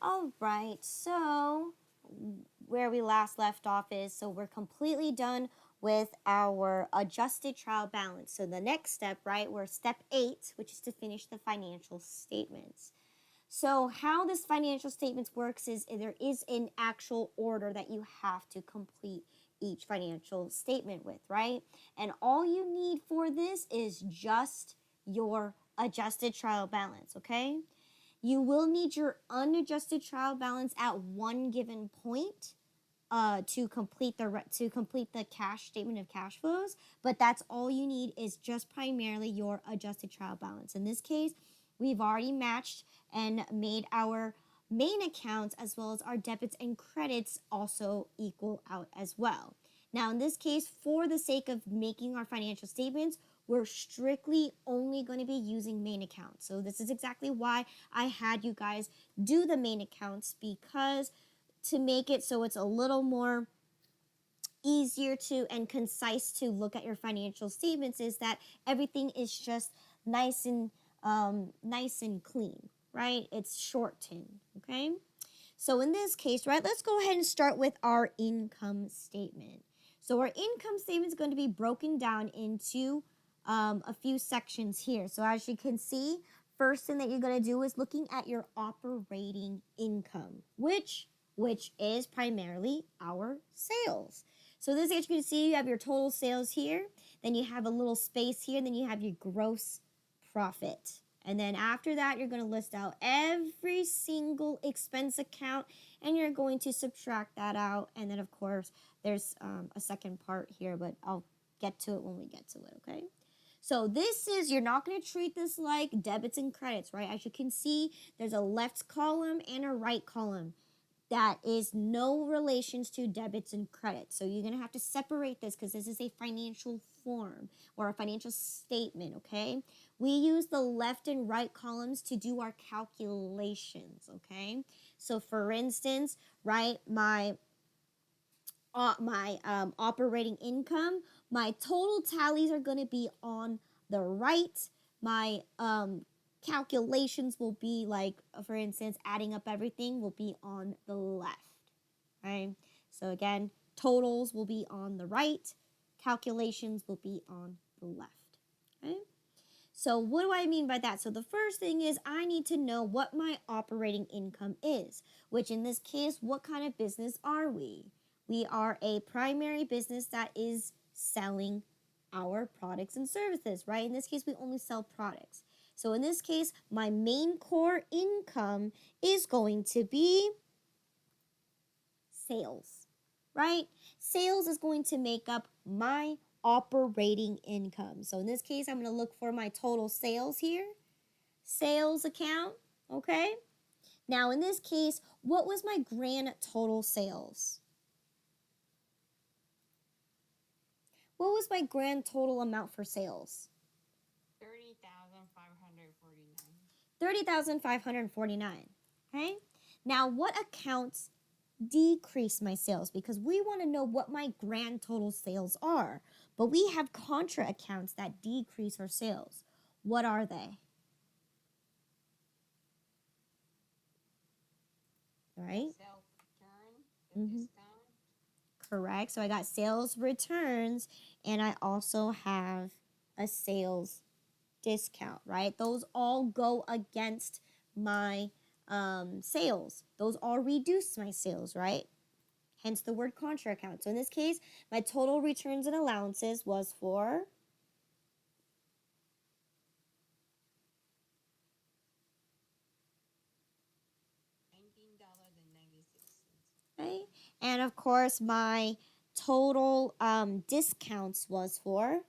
All right, so where we last left off is so we're completely done with our adjusted trial balance. So the next step, right, we're step 8, which is to finish the financial statements. So how this financial statements works is there is an actual order that you have to complete each financial statement with, right? And all you need for this is just your adjusted trial balance, okay? You will need your unadjusted trial balance at one given point to complete the cash statement of cash flows, but that's all you need is just primarily your adjusted trial balance. In this case, we've already matched and made our main accounts as well as our debits and credits also equal out as well. Now, in this case, for the sake of making our financial statements, we're strictly only going to be using main accounts. So this is exactly why I had you guys do the main accounts, because to make it so it's a little more easier to and concise to look at your financial statements is that everything is just nice and clean, right? It's shortened, okay? So in this case, right, let's go ahead and start with our income statement. So our income statement is going to be broken down into a few sections here. So as you can see, first thing that you're going to do is looking at your operating income, which is primarily our sales. So this, as you can see, you have your total sales here, then you have a little space here, and then you have your gross profit. And then after that, you're going to list out every single expense account, and you're going to subtract that out. And then, of course, there's a second part here, but I'll get to it when we get to it, okay? So this is, you're not going to treat this like debits and credits, right? As you can see, there's a left column and a right column. That is no relations to debits and credits. So you're going to have to separate this because this is a financial form or a financial statement, okay? We use the left and right columns to do our calculations, okay? So for instance, right, my operating income, my total tallies are going to be on the right. My calculations will be like, for instance, adding up everything will be on the left, right? So again, totals will be on the right, calculations will be on the left, okay? So what do I mean by that? So the first thing is I need to know what my operating income is, which in this case, what kind of business are we? We are a primary business that is selling our products and services, right? In this case, we only sell products. So in this case, my main core income is going to be sales, right? Sales is going to make up my operating income. So in this case, I'm going to look for my total sales here. Sales account, okay? Now in this case, what was my grand total sales? What was my grand total amount for sales? 30,549. Okay? Now, what accounts decrease my sales? Because we want to know what my grand total sales are. But we have contra accounts that decrease our sales. What are they? All right? Sales return, discount. Correct. So I got sales returns, and I also have a sales discount, right? Those all go against my sales. Those all reduce my sales, right? Hence the word contra account. So in this case, my total returns and allowances was for $19.96. right? And of course, my total discounts was for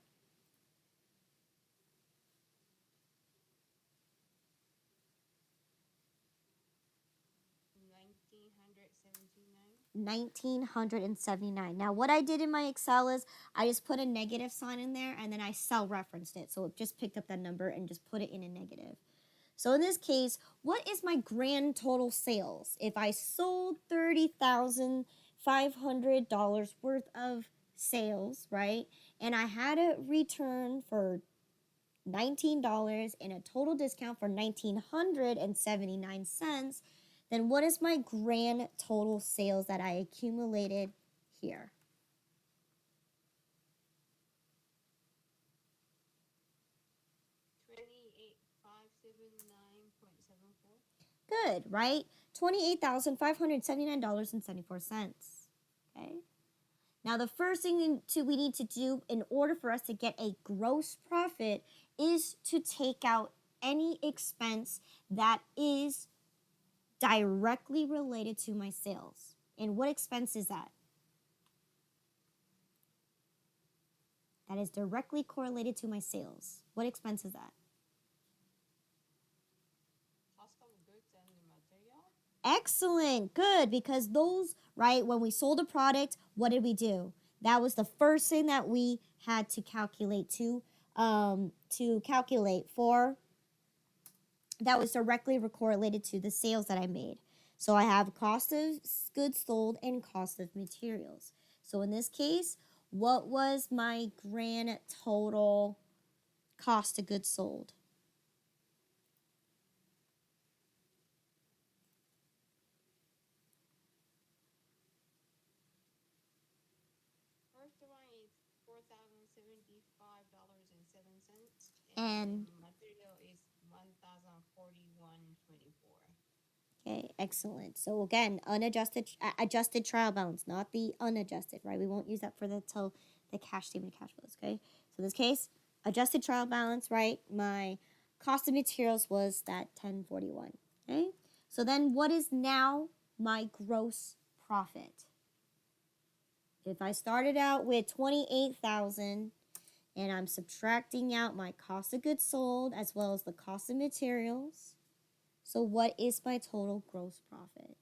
$1,979. Now, what I did in my Excel is I just put a negative sign in there and then I cell referenced it. So it just picked up that number and just put it in a negative. So in this case, what is my grand total sales? If I sold $30,500 worth of sales, right? And I had a return for $19 and a total discount for 1,979 cents, then what is my grand total sales that I accumulated here? $28,579.74. Good, right? $28,579.74. Okay. Now, the first thing we need to do in order for us to get a gross profit is to take out any expense that is directly related to my sales. And what expense is that? That is directly correlated to my sales. What expense is that? Cost of goods and material. Excellent. Good. Because those, right, when we sold a product, what did we do? That was the first thing that we had to calculate for. That was directly correlated to the sales that I made. So I have cost of goods sold and cost of materials. So in this case, what was my grand total cost of goods sold? First one is $4,075.07, And material is $1,041.24. okay, excellent. So again, adjusted trial balance, not the unadjusted, right? We won't use that for the cash statement of cash flows, okay? So in this case, adjusted trial balance, right? My cost of materials was that 1041, okay? So then what is now my gross profit? If I started out with 28,000 and I'm subtracting out my cost of goods sold as well as the cost of materials, so what is my total gross profit?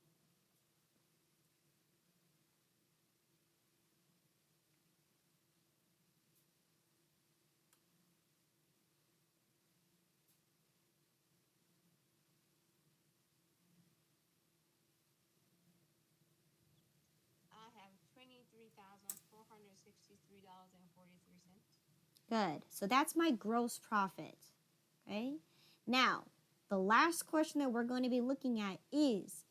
I have $23,463.43. Good. So that's my gross profit. Okay. Now, the last question that we're going to be looking at is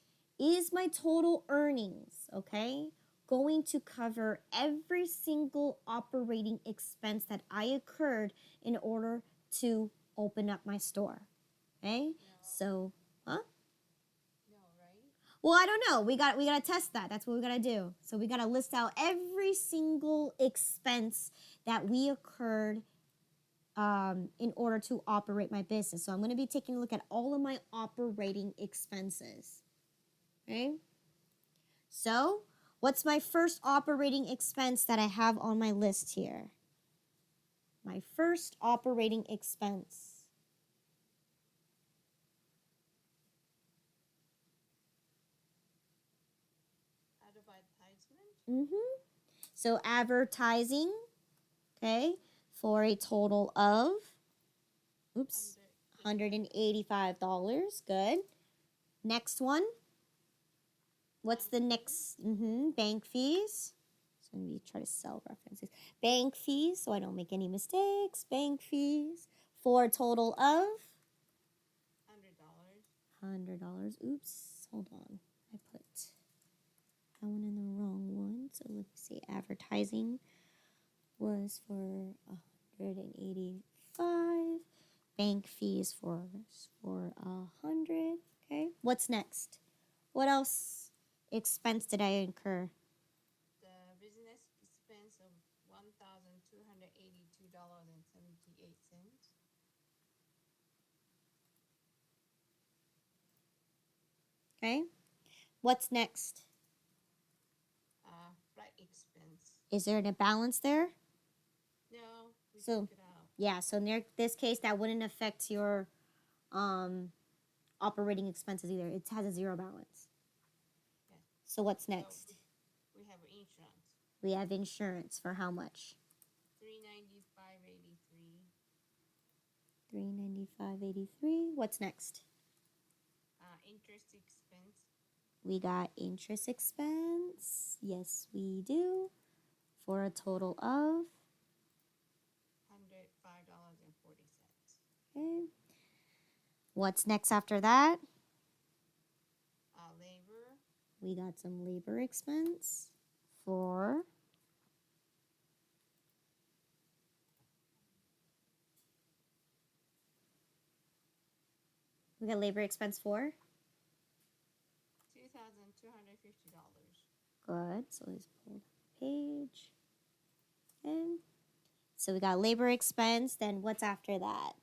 my total earnings, okay, going to cover every single operating expense that I incurred in order to open up my store? Okay. No. So, huh? No, right? Well, I don't know. We got to test that. That's what we got to do. So we got to list out every single expense that we incurred in order to operate my business. So I'm going to be taking a look at all of my operating expenses. Okay. So what's my first operating expense that I have on my list here? My first operating expense. Advertisement. So advertising, okay, for a total of, $185. Good. Next one. What's the next? Bank fees. So I'm going to try to cell references. Bank fees, so I don't make any mistakes. Bank fees for a total of $100. Oops, hold on. I put that one in the wrong one. So let me see. Advertising was for $185. Bank fees for 100. Okay. What's next? What else expense did I incur? The business expense of $1,282.78. Okay. What's next? Flight expense. Is there a balance there? No, we So, took it out. yeah, so in this case, that wouldn't affect your operating expenses either. It has a zero balance. Yes. So what's So next? we have insurance. We have insurance for how much? $395.83. $395.83. What's next? Interest expense. We got interest expense. Yes, we do. For a total of $105.40. okay. What's next after that? labor. We got some labor expense for we got labor expense for $2,250. good. So let's pull the page. And so we got labor expense. Then what's after that?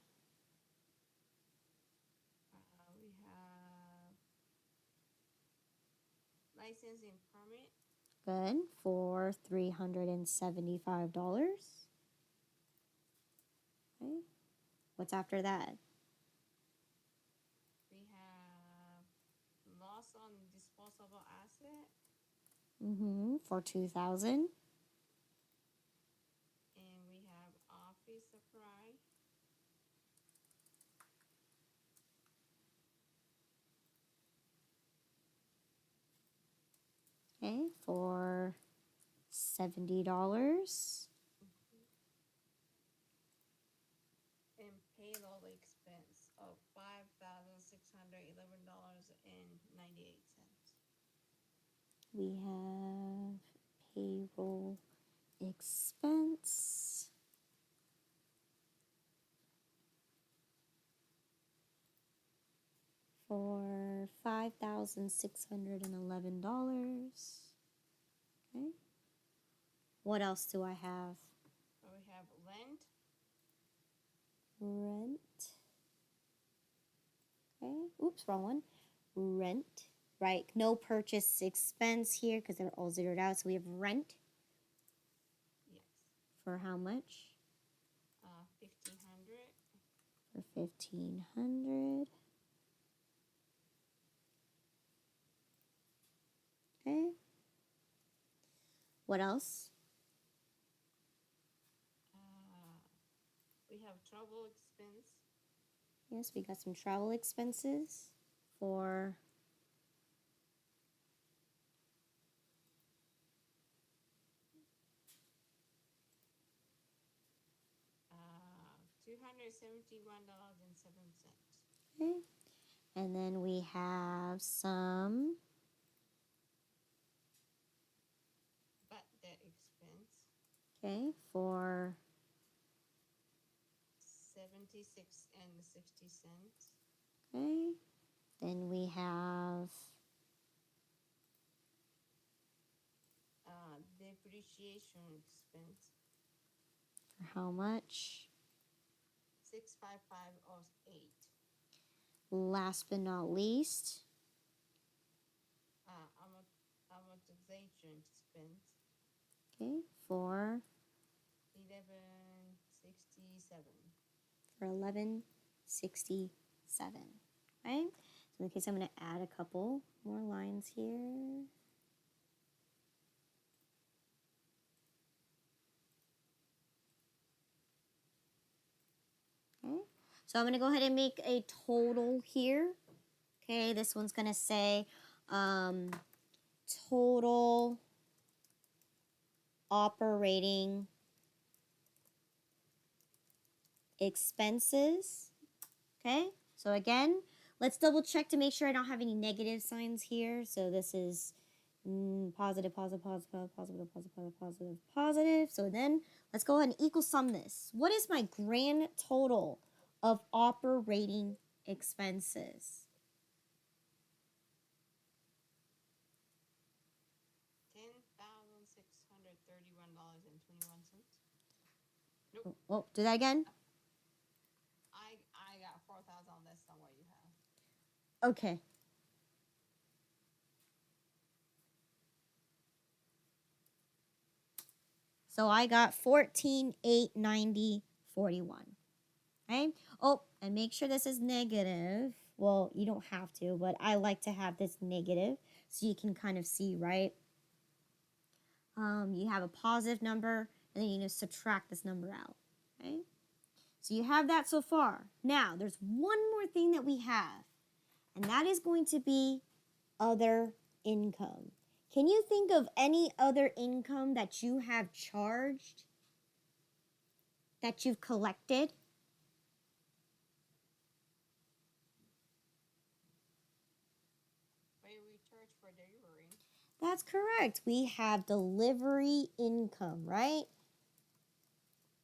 We have licensing permit. Good. For $375. Okay. What's after that? We have loss on disposable asset. For $2,000. And we have office supply. Okay. For $70. And payroll expense of $5,611.98. We have payroll expense for $5,611. Okay. What else do I have? So we have rent. Rent. Okay. Oops, wrong one. Rent. Right. No purchase expense here because they're all zeroed out. So we have rent Yes. for how much? 1,500. For $1,500. Okay. What else? We have travel expense. Yes, we got some travel expenses for $271.07. okay. And then we have some Bad debt expense. okay for 76.60. okay. Then we have Depreciation expense. for how much? 655.08. Last but not least, Amortization expense. okay, for 1167. for 1167. Right? So in case I'm going to add a couple more lines here. Okay. So I'm going to go ahead and make a total here. Okay, this one's going to say total operating expenses. Okay, so again, let's double check to make sure I don't have any negative signs here. So this is positive, positive, positive, positive, positive, positive, positive. So then let's go ahead and equal sum this. What is my grand total of operating expenses? $10,631.21. Oh, do that again? I got 4,000 less than what you have. Okay. So I got 14,890.41. Okay. Oh, and make sure this is negative. Well, you don't have to, but I like to have this negative so you can kind of see, right? You have a positive number, and then you need to subtract this number out. Okay. So you have that so far. Now, there's one more thing that we have, and that is going to be other income. Can you think of any other income that you have charged, that you've collected? Where we charge delivery. That's correct. We have delivery income, right?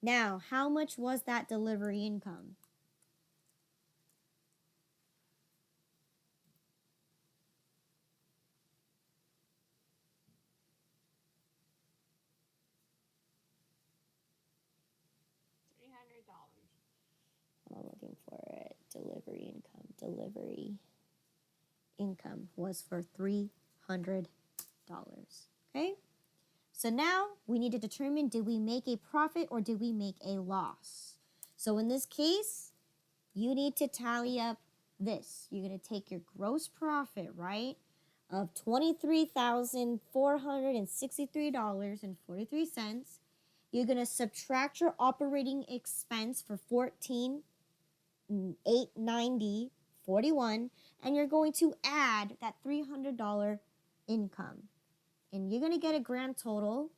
Now, how much was that delivery income? $300. I'm looking for it. Delivery income. Delivery income was for $300. Okay? So now we need to determine, did we make a profit or did we make a loss? So in this case, you need to tally up this. You're going to take your gross profit, right, of $23,463.43. You're going to subtract your operating expense for $14,890.41, and you're going to add that $300 income. And you're going to get a grand total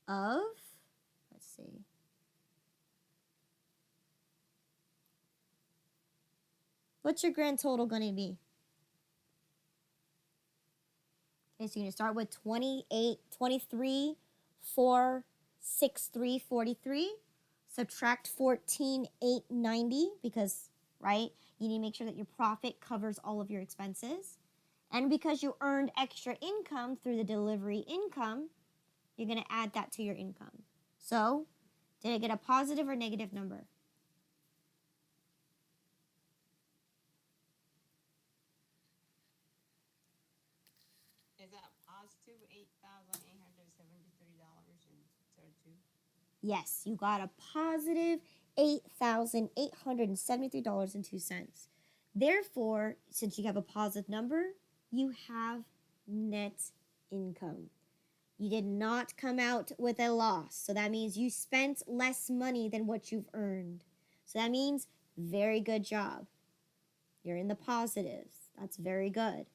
of, let's see, what's your grand total going to be? Okay, so you're going to start with 23,463.43, subtract 14,890 because, right, you need to make sure that your profit covers all of your expenses. And because you earned extra income through the delivery income, you're going to add that to your income. So, did I get a positive or negative number? Is that positive $8,873.32? Yes, you got a positive $8,873.02. Therefore, since you have a positive number, you have net income. You did not come out with a loss. So that means you spent less money than what you've earned. So that means very good job. You're in the positives. That's very good.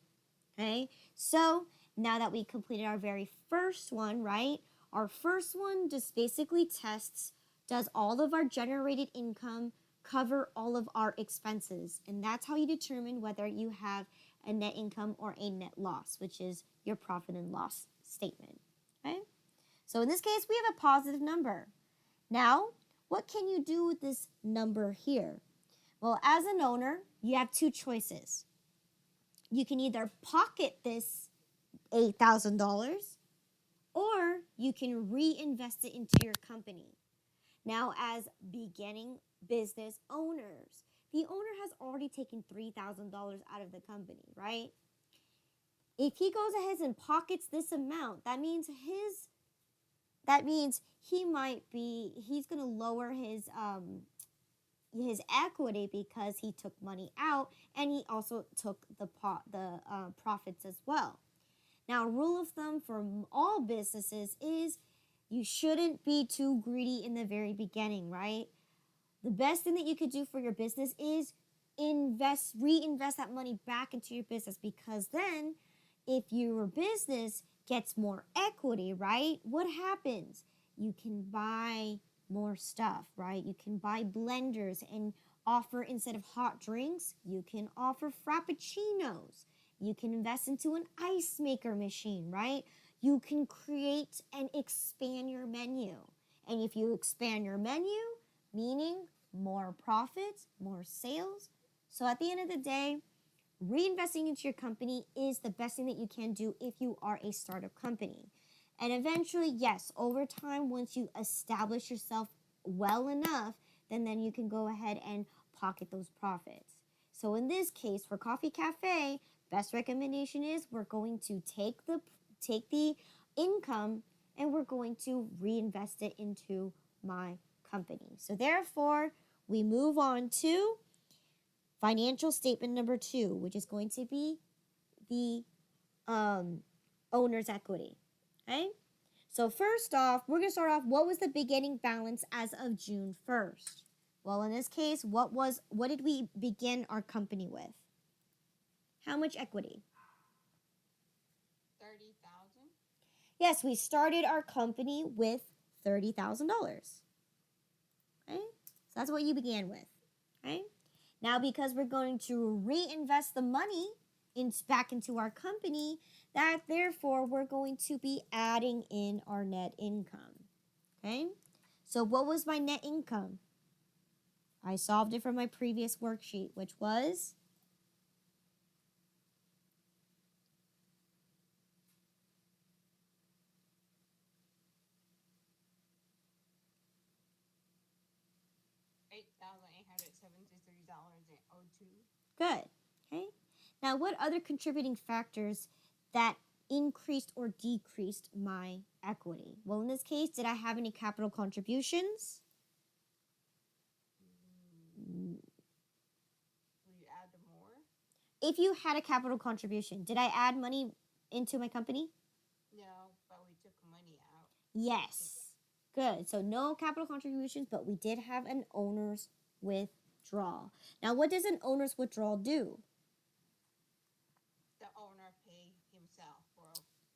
Okay? So now that we completed our very first one, right? Our first one just basically tests, does all of our generated income cover all of our expenses? And that's how you determine whether you have a net income or a net loss, which is your profit and loss statement. Okay? So in this case, we have a positive number. Now, what can you do with this number here? Well, as an owner, you have two choices. You can either pocket this $8,000 or you can reinvest it into your company. Now, as beginning business owners, the owner has already taken $3,000 out of the company, right? If he goes ahead and pockets this amount, that means he's going to lower his equity because he took money out and he also took the profits as well. Now, a rule of thumb for all businesses is you shouldn't be too greedy in the very beginning, right? The best thing that you could do for your business is reinvest that money back into your business, because then if your business gets more equity, right, what happens? You can buy more stuff, right? You can buy blenders and offer, instead of hot drinks, you can offer frappuccinos. You can invest into an ice maker machine, right? You can create and expand your menu. And if you expand your menu, meaning more profits, more sales. So at the end of the day, reinvesting into your company is the best thing that you can do if you are a startup company. And eventually, yes, over time, once you establish yourself well enough, then you can go ahead and pocket those profits. So in this case, for Coffee Cafe, best recommendation is we're going to take the income and we're going to reinvest it into my company. So therefore, we move on to financial statement number 2, which is going to be the owner's equity. Okay? So first off, we're going to start off, what was the beginning balance as of June 1st? Well, in this case, what did we begin our company with? How much equity? 30,000. Yes, we started our company with $30,000. Okay? So that's what you began with. Okay? Now, because we're going to reinvest the money, back into our company, that therefore we're going to be adding in our net income. Okay? So what was my net income? I solved it from my previous worksheet, which was $8,873.02. good. Okay? Now, what other contributing factors that increased or decreased my equity? Well, in this case, did I have any capital contributions? Will you add more? If you had a capital contribution, did I add money into my company? No, but we took money out. Yes. Good. So no capital contributions, but we did have an owner's withdrawal. Now, what does an owner's withdrawal do? The owner pay himself for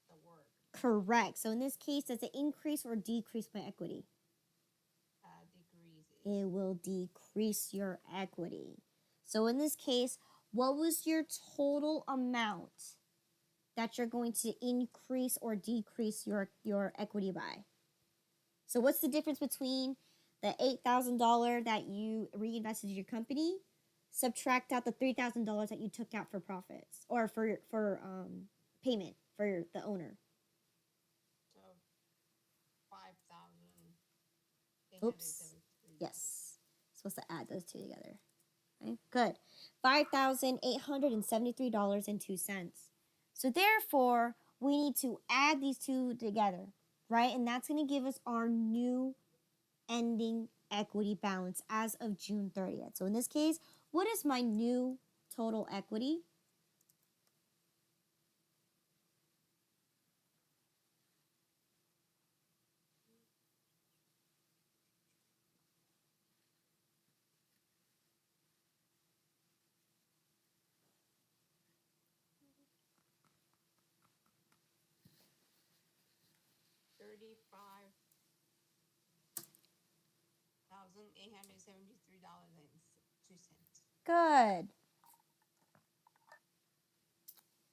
the work. Correct. So in this case, does it increase or decrease my equity? Decreases. It will decrease your equity. So in this case, what was your total amount that you're going to increase or decrease your equity by? So what's the difference between the $8,000 that you reinvested in your company, subtract out the $3,000 that you took out for profits or for payment for the owner? So 5,873. Oops. Yes. Supposed to add those two together. Okay, good. $5,873.02. So therefore, we need to add these two together, right? And that's going to give us our new ending equity balance as of June 30th. So in this case, what is my new total equity? $35,873.02. Good.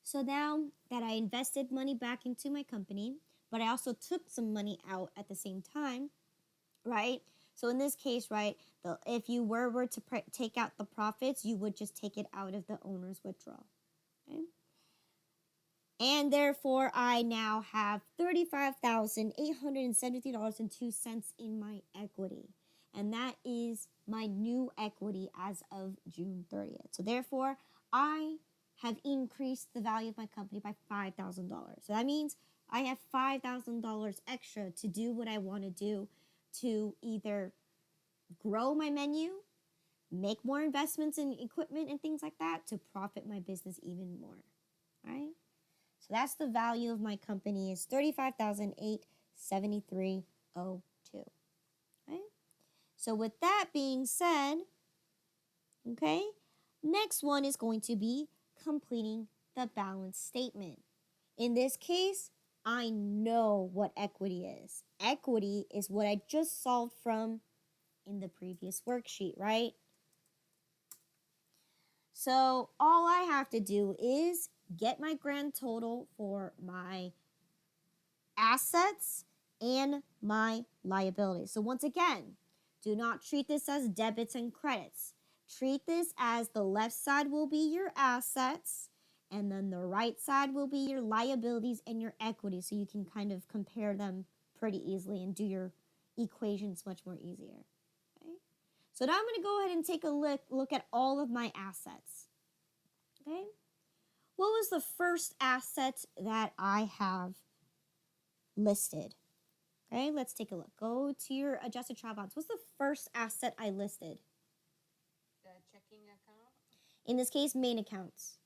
So now that I invested money back into my company, but I also took some money out at the same time, right? So in this case, right, if you were to take out the profits, you would just take it out of the owner's withdrawal. Okay? And therefore, I now have $35,873.02 in my equity. And that is my new equity as of June 30th. So therefore, I have increased the value of my company by $5,000. So that means I have $5,000 extra to do what I want to do, to either grow my menu, make more investments in equipment and things like that, to profit my business even more. All right? So that's the value of my company is $35,873.02. Okay? So with that being said, okay, next one is going to be completing the balance statement. In this case, I know what equity is. Equity is what I just solved from in the previous worksheet, right? So all I have to do is get my grand total for my assets and my liabilities. So once again, do not treat this as debits and credits. Treat this as the left side will be your assets and then the right side will be your liabilities and your equity, so you can kind of compare them pretty easily and do your equations much more easier. Okay? So now I'm going to go ahead and take a look at all of my assets. Okay? What was the first asset that I have listed? Okay, let's take a look. Go to your adjusted trial balance. What's the first asset I listed? The checking account? In this case, main accounts.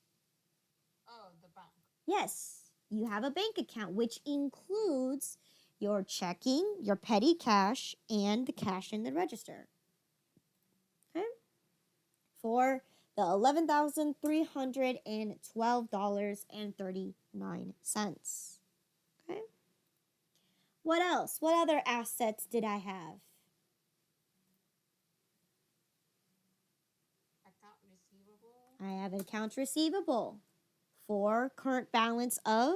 Oh, the bank. Yes, you have a bank account, which includes your checking, your petty cash, and the cash in the register. Okay? For the $11,312.39. Okay? What else? What other assets did I have? Account receivable. I have an accounts receivable for current balance of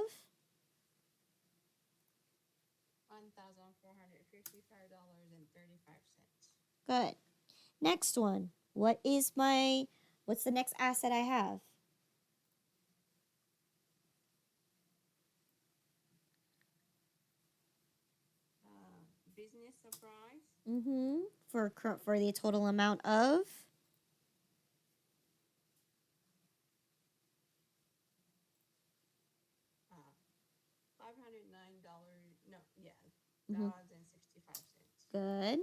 $1,455.35. good. Next one. What's the next asset I have? Business supplies. Mm-hmm. For the total amount of $509. No, yeah, Mhm. dollars and 65 cents. Good.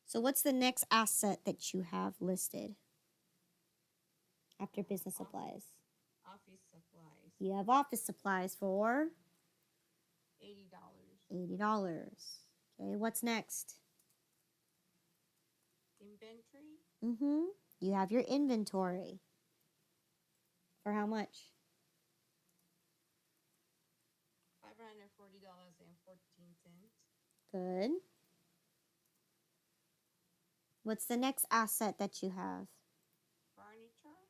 So what's the next asset that you have listed after business supplies? Office supplies. You have office supplies for $80. $80. Okay, what's next? Inventory. Mm-hmm. You have your inventory. For how much? $540.14. Good. What's the next asset that you have? Furniture.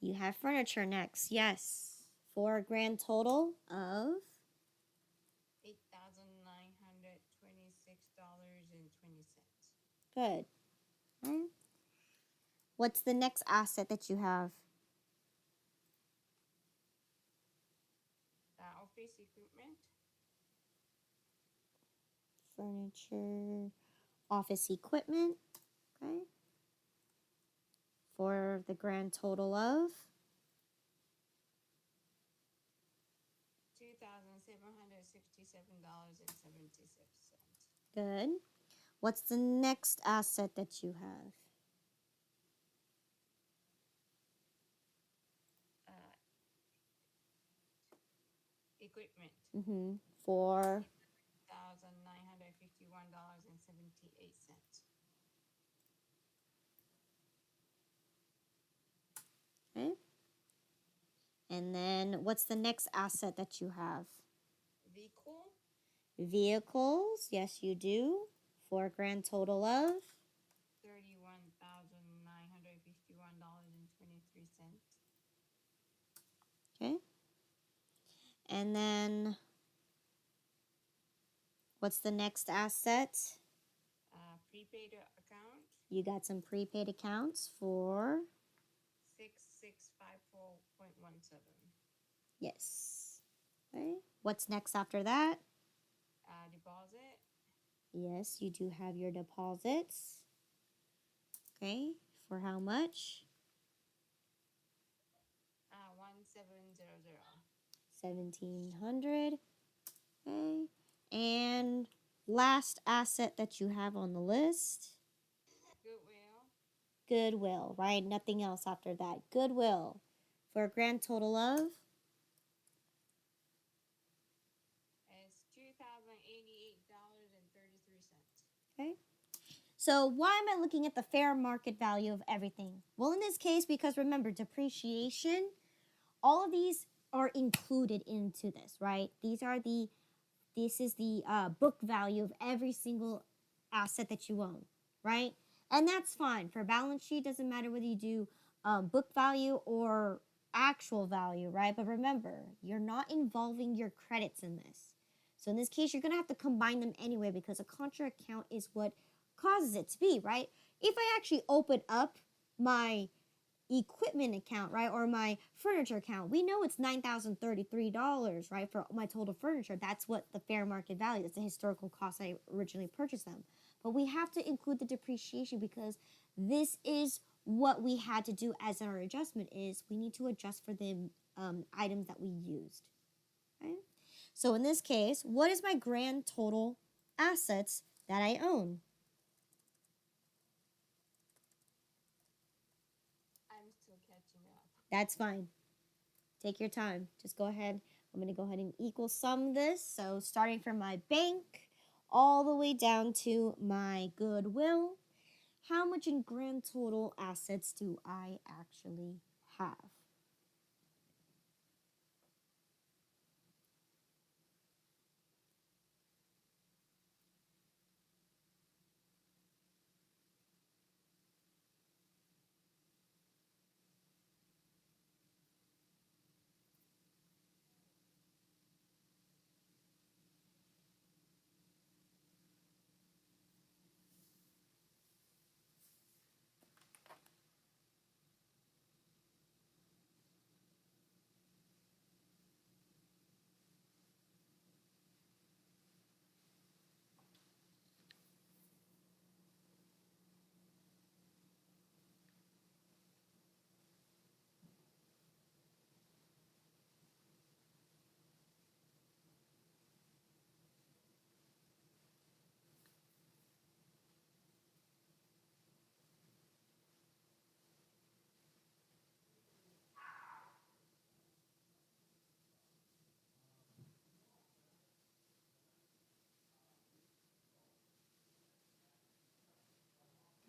You have furniture next. Yes. For a grand total of $8,926.20. good. Okay. What's the next asset that you have? Office equipment. Furniture, office equipment. Okay. For the grand total of $2,767.76. good. What's the next asset that you have? Equipment. Mm-hmm. For $1,951.78. okay. And then what's the next asset that you have? Vehicle. Vehicles. Yes, you do. For a grand total of $31,951.23. okay. And then what's the next asset? Prepaid account. You got some prepaid accounts for 6654.17. yes. Okay. What's next after that? Deposit. Yes, you do have your deposits. Okay. For how much? 1700. 1,700. Okay. And last asset that you have on the list? Goodwill. Goodwill, right? Nothing else after that. Goodwill for a grand total of Is $2,088.33. okay. So why am I looking at the fair market value of everything? Well, in this case, because remember, depreciation, all of these are included into this, right? This is the book value of every single asset that you own, right? And that's fine. For balance sheet, doesn't matter whether you do book value or actual value, right? But remember, you're not involving your credits in this. So in this case, you're going to have to combine them anyway because a contra account is what causes it to be, right? If I actually open up my equipment account, right, or my furniture account, we know it's $9,033, right, for my total furniture. That's what the fair market value. That's the historical cost I originally purchased them. But we have to include the depreciation because this is what we had to do as our adjustment is we need to adjust for the items that we used. Okay? So in this case, what is my grand total assets that I own? I'm still catching up. That's fine. Take your time. Just go ahead. I'm going to go ahead and equal sum this. So starting from my bank all the way down to my goodwill, how much in grand total assets do I actually have?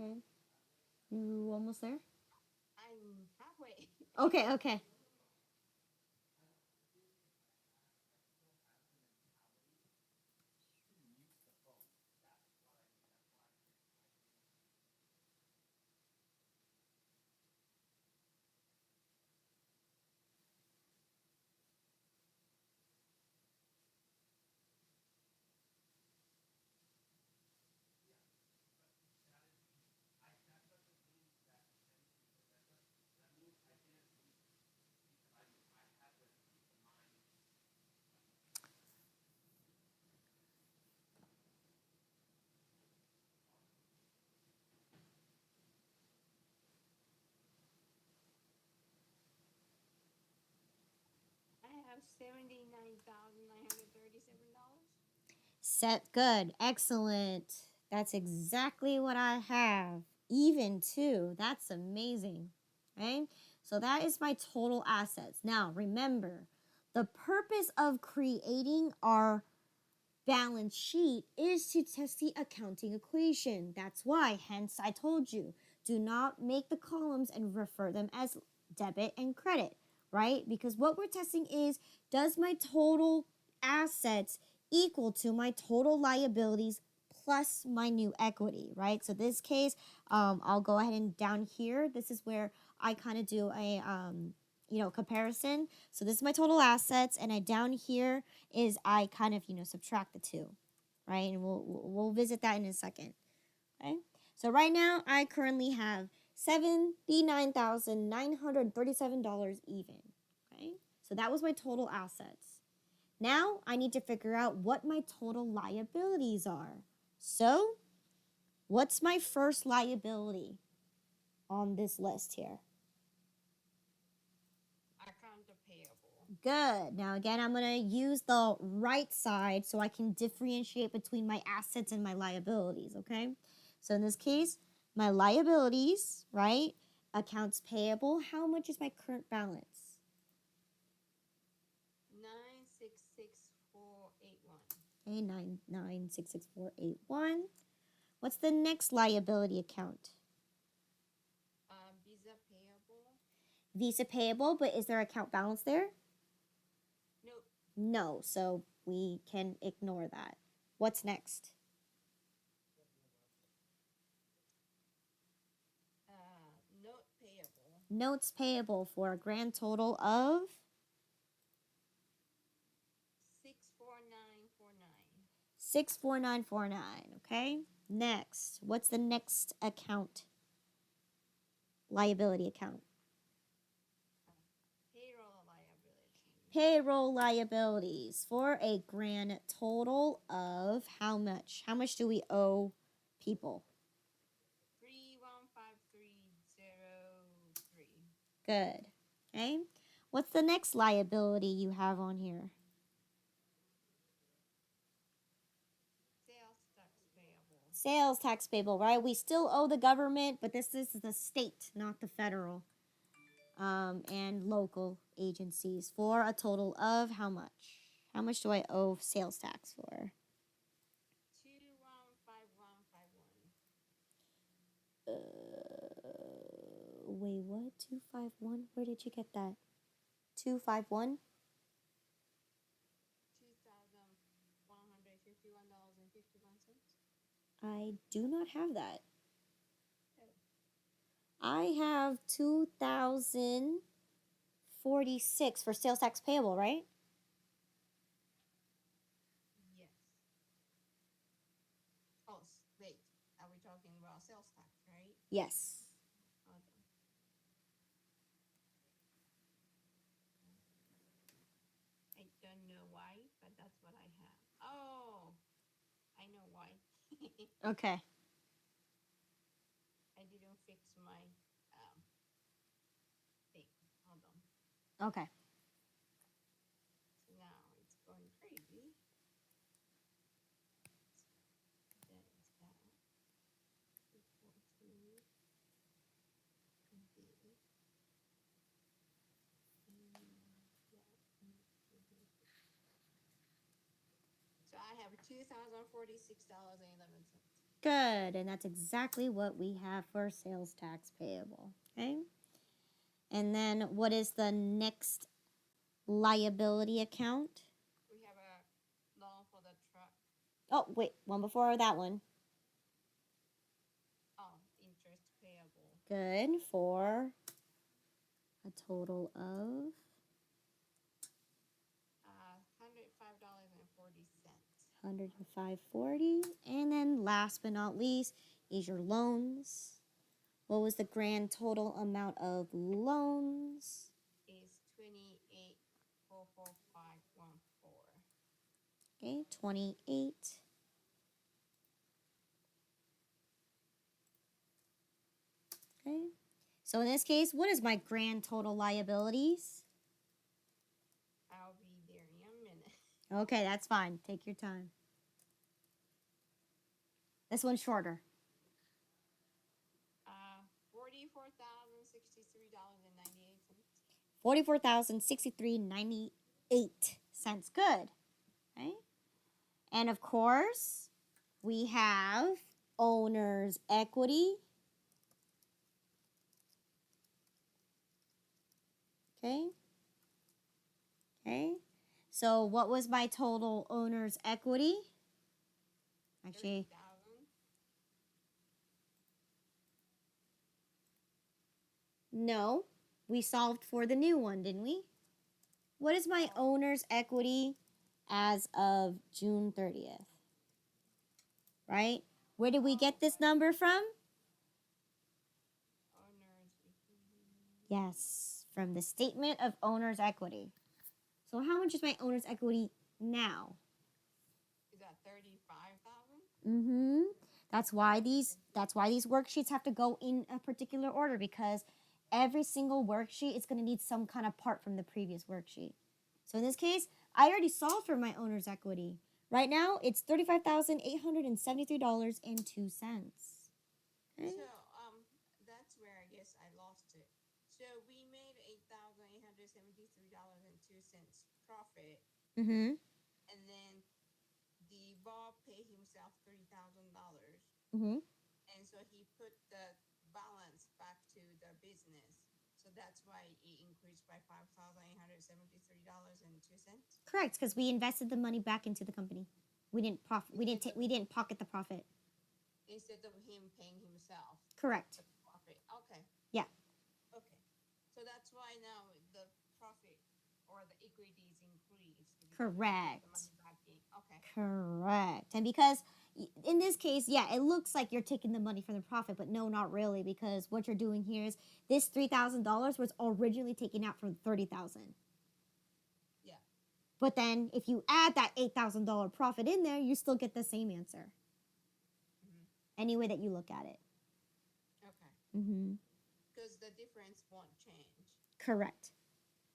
Okay. You almost there? I'm halfway. Okay, okay. I have $79,937. Set good. Excellent. That's exactly what I have. Even too. That's amazing. Right? So that is my total assets. Now, remember, the purpose of creating our balance sheet is to test the accounting equation. That's why, hence, I told you, do not make the columns and refer them as debit and credit, right? Because what we're testing is, does my total assets equal to my total liabilities plus my new equity, right? So this case, I'll go ahead and down here, this is where I kind of do a comparison. So this is my total assets, and I down here is I kind of subtract the two, right? And we'll visit that in a second. Okay. So right now I currently have $79,937 even. Okay. So that was my total assets. Now I need to figure out what my total liabilities are. So what's my first liability on this list here? Account payable. Good. Now, again, I'm going to use the right side so I can differentiate between my assets and my liabilities, okay? So in this case, my liabilities, right? Accounts payable. How much is my current balance? 966481. Okay, 9966481. What's the next liability account? Visa payable. Visa payable, but is there account balance there? Nope. No, so we can ignore that. What's next? Note payable. Notes payable for a grand total of 64949. 64949. Okay. Next, what's the next account? Liability account. Payroll liability. Payroll liabilities for a grand total of how much? How much do we owe people? 315303. Good. Okay. What's the next liability you have on here? Sales tax payable. Sales tax payable, right? We still owe the government, but this is the state, not the federal. And local agencies for a total of how much? How much do I owe sales tax for? 215151. Wait, what? 251? Where did you get that? 251? $2,151.51. I do not have that. Oh, I have 2,046 for sales tax payable, right? yes. Oh, wait. Are we talking about sales tax, right? Yes. Hold on. I don't know why, but that's what I have. Oh, I know why. Okay. I didn't fix my thing. Hold on. Okay. So now it's going crazy. That is that. Equal to complete. So I have $2,046.11. Good, and that's exactly what we have for sales tax payable, okay? And then what is the next liability account? We have a loan for the truck. Oh, wait, one before that one. Oh, interest payable. Good, for a total of $105.40. $105.40. And then last but not least is your loans. What was the grand total amount of loans? Is 28,44514. Okay, 28. Okay. So in this case, what is my grand total liabilities? I'll be there in a minute. Okay, that's fine. Take your time. This one's shorter. $44,063.98. Good. Okay. And of course, we have owner's equity. Okay. Okay. So what was my total owner's equity? Actually, 30,000. no. We solved for the new one, didn't we? What is my owner's equity as of June 30th? Right? Where did we get this number from? Owner's equity. Yes, from the statement of owner's equity. So how much is my owner's equity now? Is that 35,000? Mm-hmm. That's why these worksheets have to go in a particular order, because every single worksheet is going to need some kind of part from the previous worksheet. So in this case, I already solved for my owner's equity. Right now, it's $35,873.02. Okay. So that's where I guess I lost it. So we made $8,873.02 profit, Mm-hmm. and then the Bob paid himself $30,000, Mm-hmm. and so he put the balance back to the business. So that's why it increased by $5,873.02. Correct, because we invested the money back into the company. We didn't profit. We didn't pocket the profit. Instead of him paying himself Correct. the profit. Okay. Yeah. Okay. So that's why now the profit or the equity is increased. Correct. The money back in. Okay. Correct. And because in this case, yeah, it looks like you're taking the money from the profit, but no, not really, because what you're doing here is this $3,000 was originally taken out from $30,000. Yeah. But then if you add that $8,000 profit in there, you still get the same answer. Mm-hmm. Any way that you look at it. Okay. Mm-hmm. Because the difference won't change. Correct.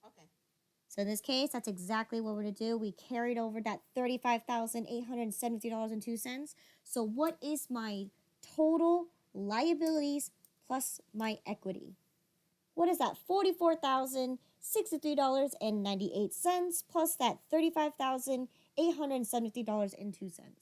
Okay. So in this case, that's exactly what we're going to do. We carried over that $35,873.02. So what is my total liabilities plus my equity? What is that? $44,063.98 plus that $35,873.02.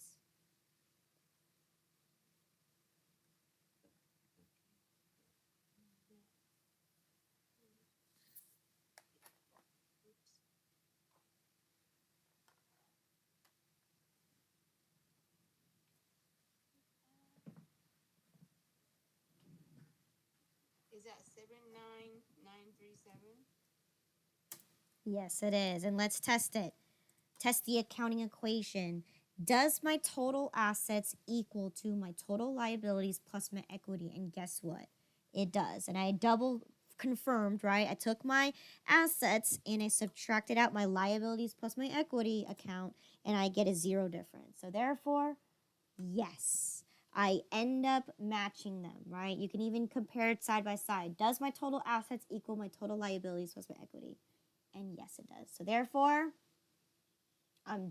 Is that 79937? Yes, it is. And let's test it. Test the accounting equation. Does my total assets equal to my total liabilities plus my equity? And guess what? It does. And I double confirmed, right? I took my assets and I subtracted out my liabilities plus my equity account, and I get a zero difference. So therefore, yes, I end up matching them, right? You can even compare it side by side. Does my total assets equal my total liabilities plus my equity? And yes, it does. So therefore,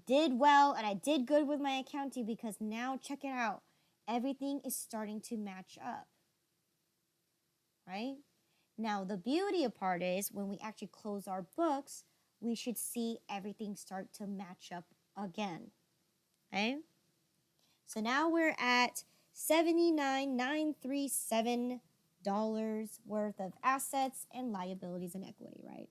did well, and I did good with my accounting, because now check it out. Everything is starting to match up, right? Now, the beauty of part is when we actually close our books, we should see everything start to match up again, okay? So now we're at $79,937 worth of assets and liabilities and equity, right?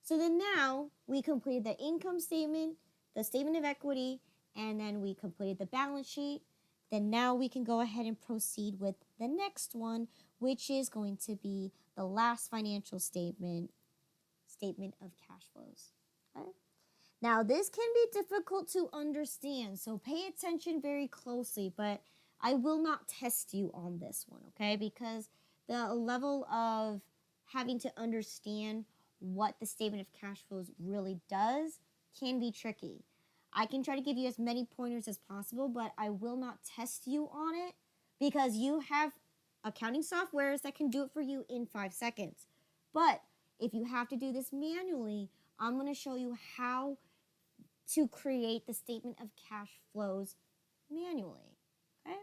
So then now we completed the income statement, the statement of equity, and then we completed the balance sheet. Then now we can go ahead and proceed with the next one, which is going to be the last financial statement of cash flows. Okay? Now, this can be difficult to understand, so pay attention very closely, but I will not test you on this one, okay? Because the level of having to understand what the statement of cash flows really does can be tricky. I can try to give you as many pointers as possible, but I will not test you on it because you have accounting softwares that can do it for you in 5 seconds. But if you have to do this manually, I'm going to show you how to create the statement of cash flows manually. Okay?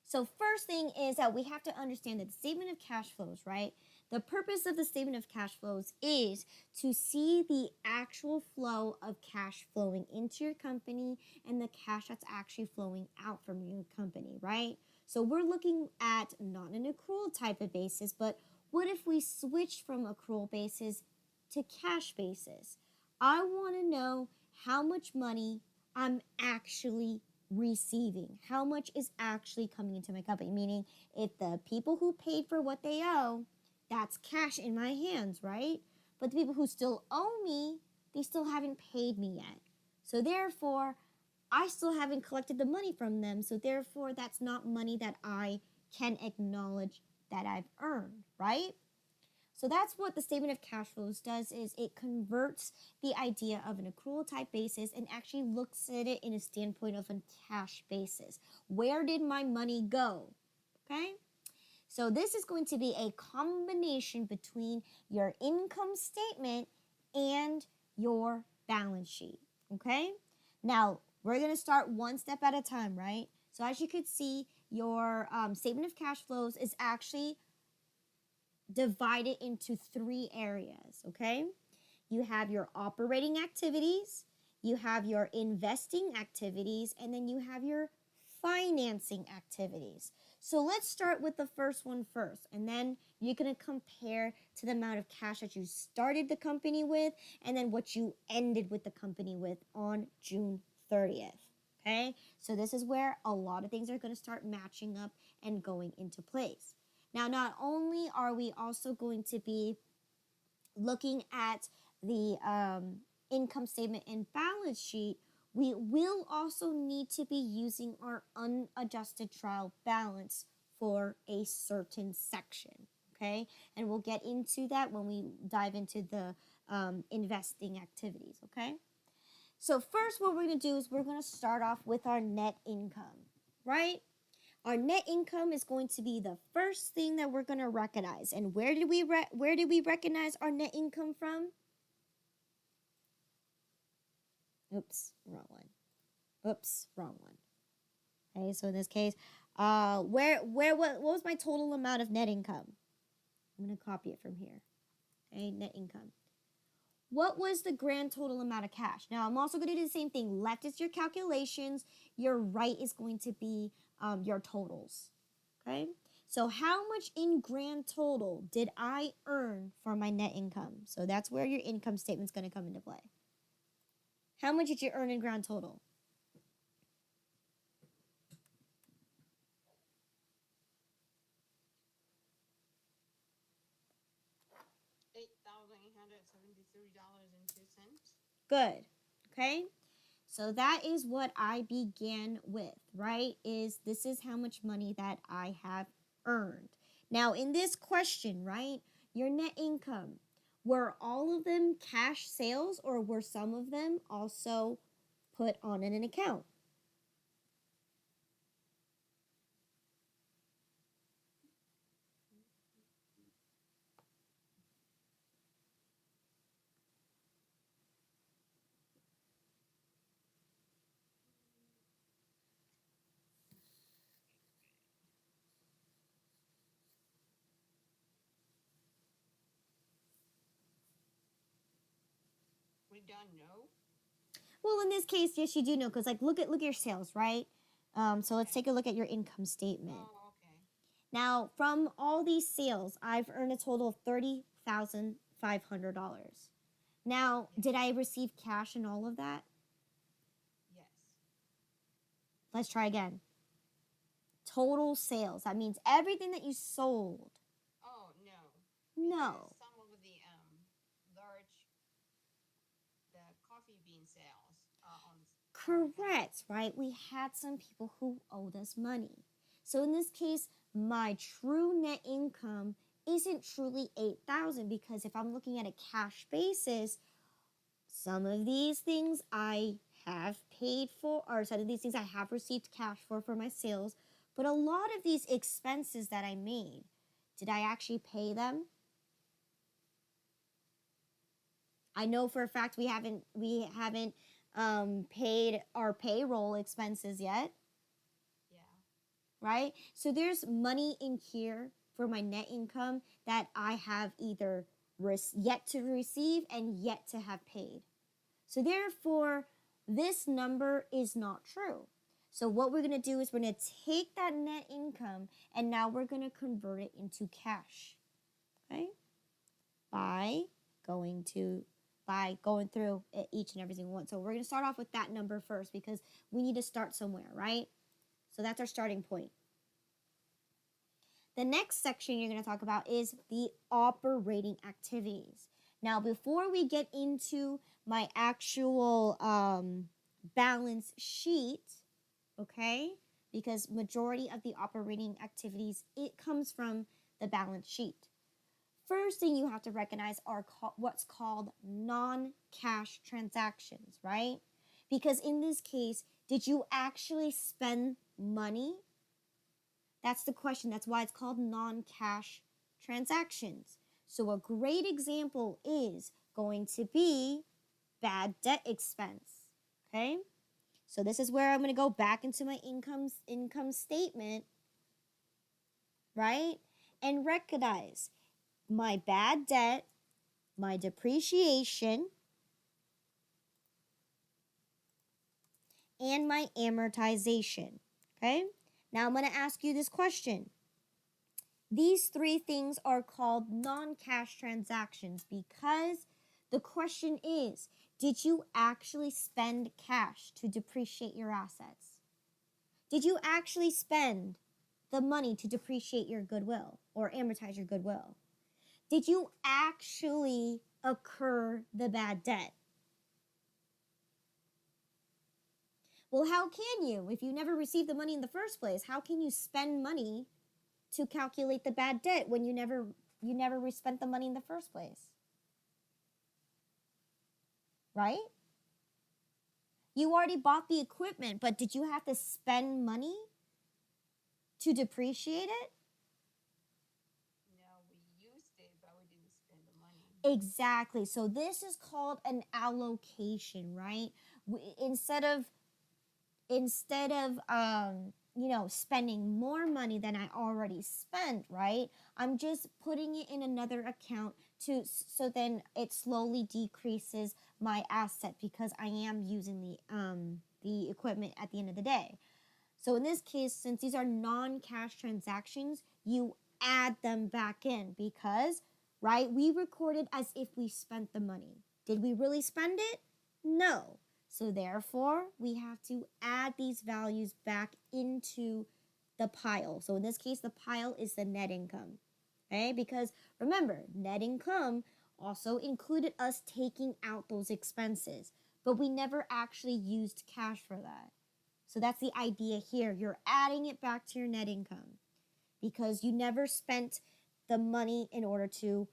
So first thing is that we have to understand that the statement of cash flows, right? The purpose of the statement of cash flows is to see the actual flow of cash flowing into your company and the cash that's actually flowing out from your company, right? So we're looking at not an accrual type of basis, but what if we switched from accrual basis to cash basis? I want to know how much money I'm actually receiving, how much is actually coming into my company. Meaning, if the people who paid for what they owe, that's cash in my hands, right? But the people who still owe me, they still haven't paid me yet. So therefore, I still haven't collected the money from them. So therefore, that's not money that I can acknowledge that I've earned, right? So that's what the statement of cash flows does, is it converts the idea of an accrual type basis and actually looks at it in a standpoint of a cash basis. Where did my money go? Okay? So this is going to be a combination between your income statement and your balance sheet. Okay? Now, we're going to start one step at a time, right? So as you could see, your statement of cash flows is actually divided into 3 areas, okay? You have your operating activities, you have your investing activities, and then you have your financing activities. So let's start with the first one first, and then you're going to compare to the amount of cash that you started the company with and then what you ended with the company with on June 30th. Okay? So this is where a lot of things are going to start matching up and going into place. Now, not only are we also going to be looking at the income statement and balance sheet, we will also need to be using our unadjusted trial balance for a certain section, okay? And we'll get into that when we dive into the investing activities, okay? So first, what we're going to do is we're going to start off with our net income, right? Our net income is going to be the first thing that we're going to recognize. And where did we recognize our net income from? Oops, wrong one. Oops, wrong one. Okay, so in this case, what was my total amount of net income? I'm going to copy it from here. Okay, net income. What was the grand total amount of cash? Now, I'm also going to do the same thing. Left is your calculations. Your right is going to be your totals. Okay? So how much in grand total did I earn for my net income? So that's where your income statement's going to come into play. How much did you earn in grand total? $8,873.02. Good. Okay? So that is what I began with, right? This is how much money that I have earned. Now, in this question, right, your net income, were all of them cash sales or were some of them also put on in an account? We don't know. Well, in this case, yes, you do know, because like look at your sales, right? So let's Okay. take a look at your income statement. Oh, okay. Now, from all these sales, I've earned a total of $30,500. Now, Yes. did I receive cash in all of that? Yes. Let's try again. Total sales. That means everything that you sold. Oh, no. Because No. some of the large the coffee bean sales are on our account. Correct, right? We had some people who owed us money. So in this case, my true net income isn't truly 8,000 because if I'm looking at a cash basis, some of these things I have paid for, or some of these things I have received cash for my sales, but a lot of these expenses that I made, did I actually pay them? I know for a fact we haven't paid our payroll expenses yet, Yeah. right? So there's money in here for my net income that I have either yet to receive and yet to have paid. So therefore, this number is not true. So what we're going to do is we're going to take that net income and now we're going to convert it into cash. Okay? By going through each and every single one. So we're going to start off with that number first because we need to start somewhere, right? So that's our starting point. The next section you're going to talk about is the operating activities. Now, before we get into my actual balance sheet, okay, because majority of the operating activities, it comes from the balance sheet. First thing you have to recognize are what's called non-cash transactions, right? Because in this case, did you actually spend money? That's the question. That's why it's called non-cash transactions. So a great example is going to be bad debt expense. Okay? So this is where I'm going to go back into my income statement, right? And recognize my bad debt, my depreciation, and my amortization. Okay? Now I'm going to ask you this question. These three things are called non-cash transactions because the question is, did you actually spend cash to depreciate your assets? Did you actually spend the money to depreciate your goodwill or amortize your goodwill? Did you actually incur the bad debt? Well, how can you? If you never received the money in the first place, how can you spend money to calculate the bad debt when you never spent the money in the first place? Right? You already bought the equipment, but did you have to spend money to depreciate it? No, we used it, but we didn't spend the money. Exactly. So this is called an allocation, right? Instead of spending more money than I already spent, right? I'm just putting it in another account so then it slowly decreases my asset because I am using the equipment at the end of the day. So in this case, since these are non-cash transactions, you add them back in because, right, we recorded as if we spent the money. Did we really spend it? No. So therefore, we have to add these values back into the pile. So in this case, the pile is the net income. Okay? Because remember, net income also included us taking out those expenses, but we never actually used cash for that. So that's the idea here. You're adding it back to your net income because you never spent the money in order to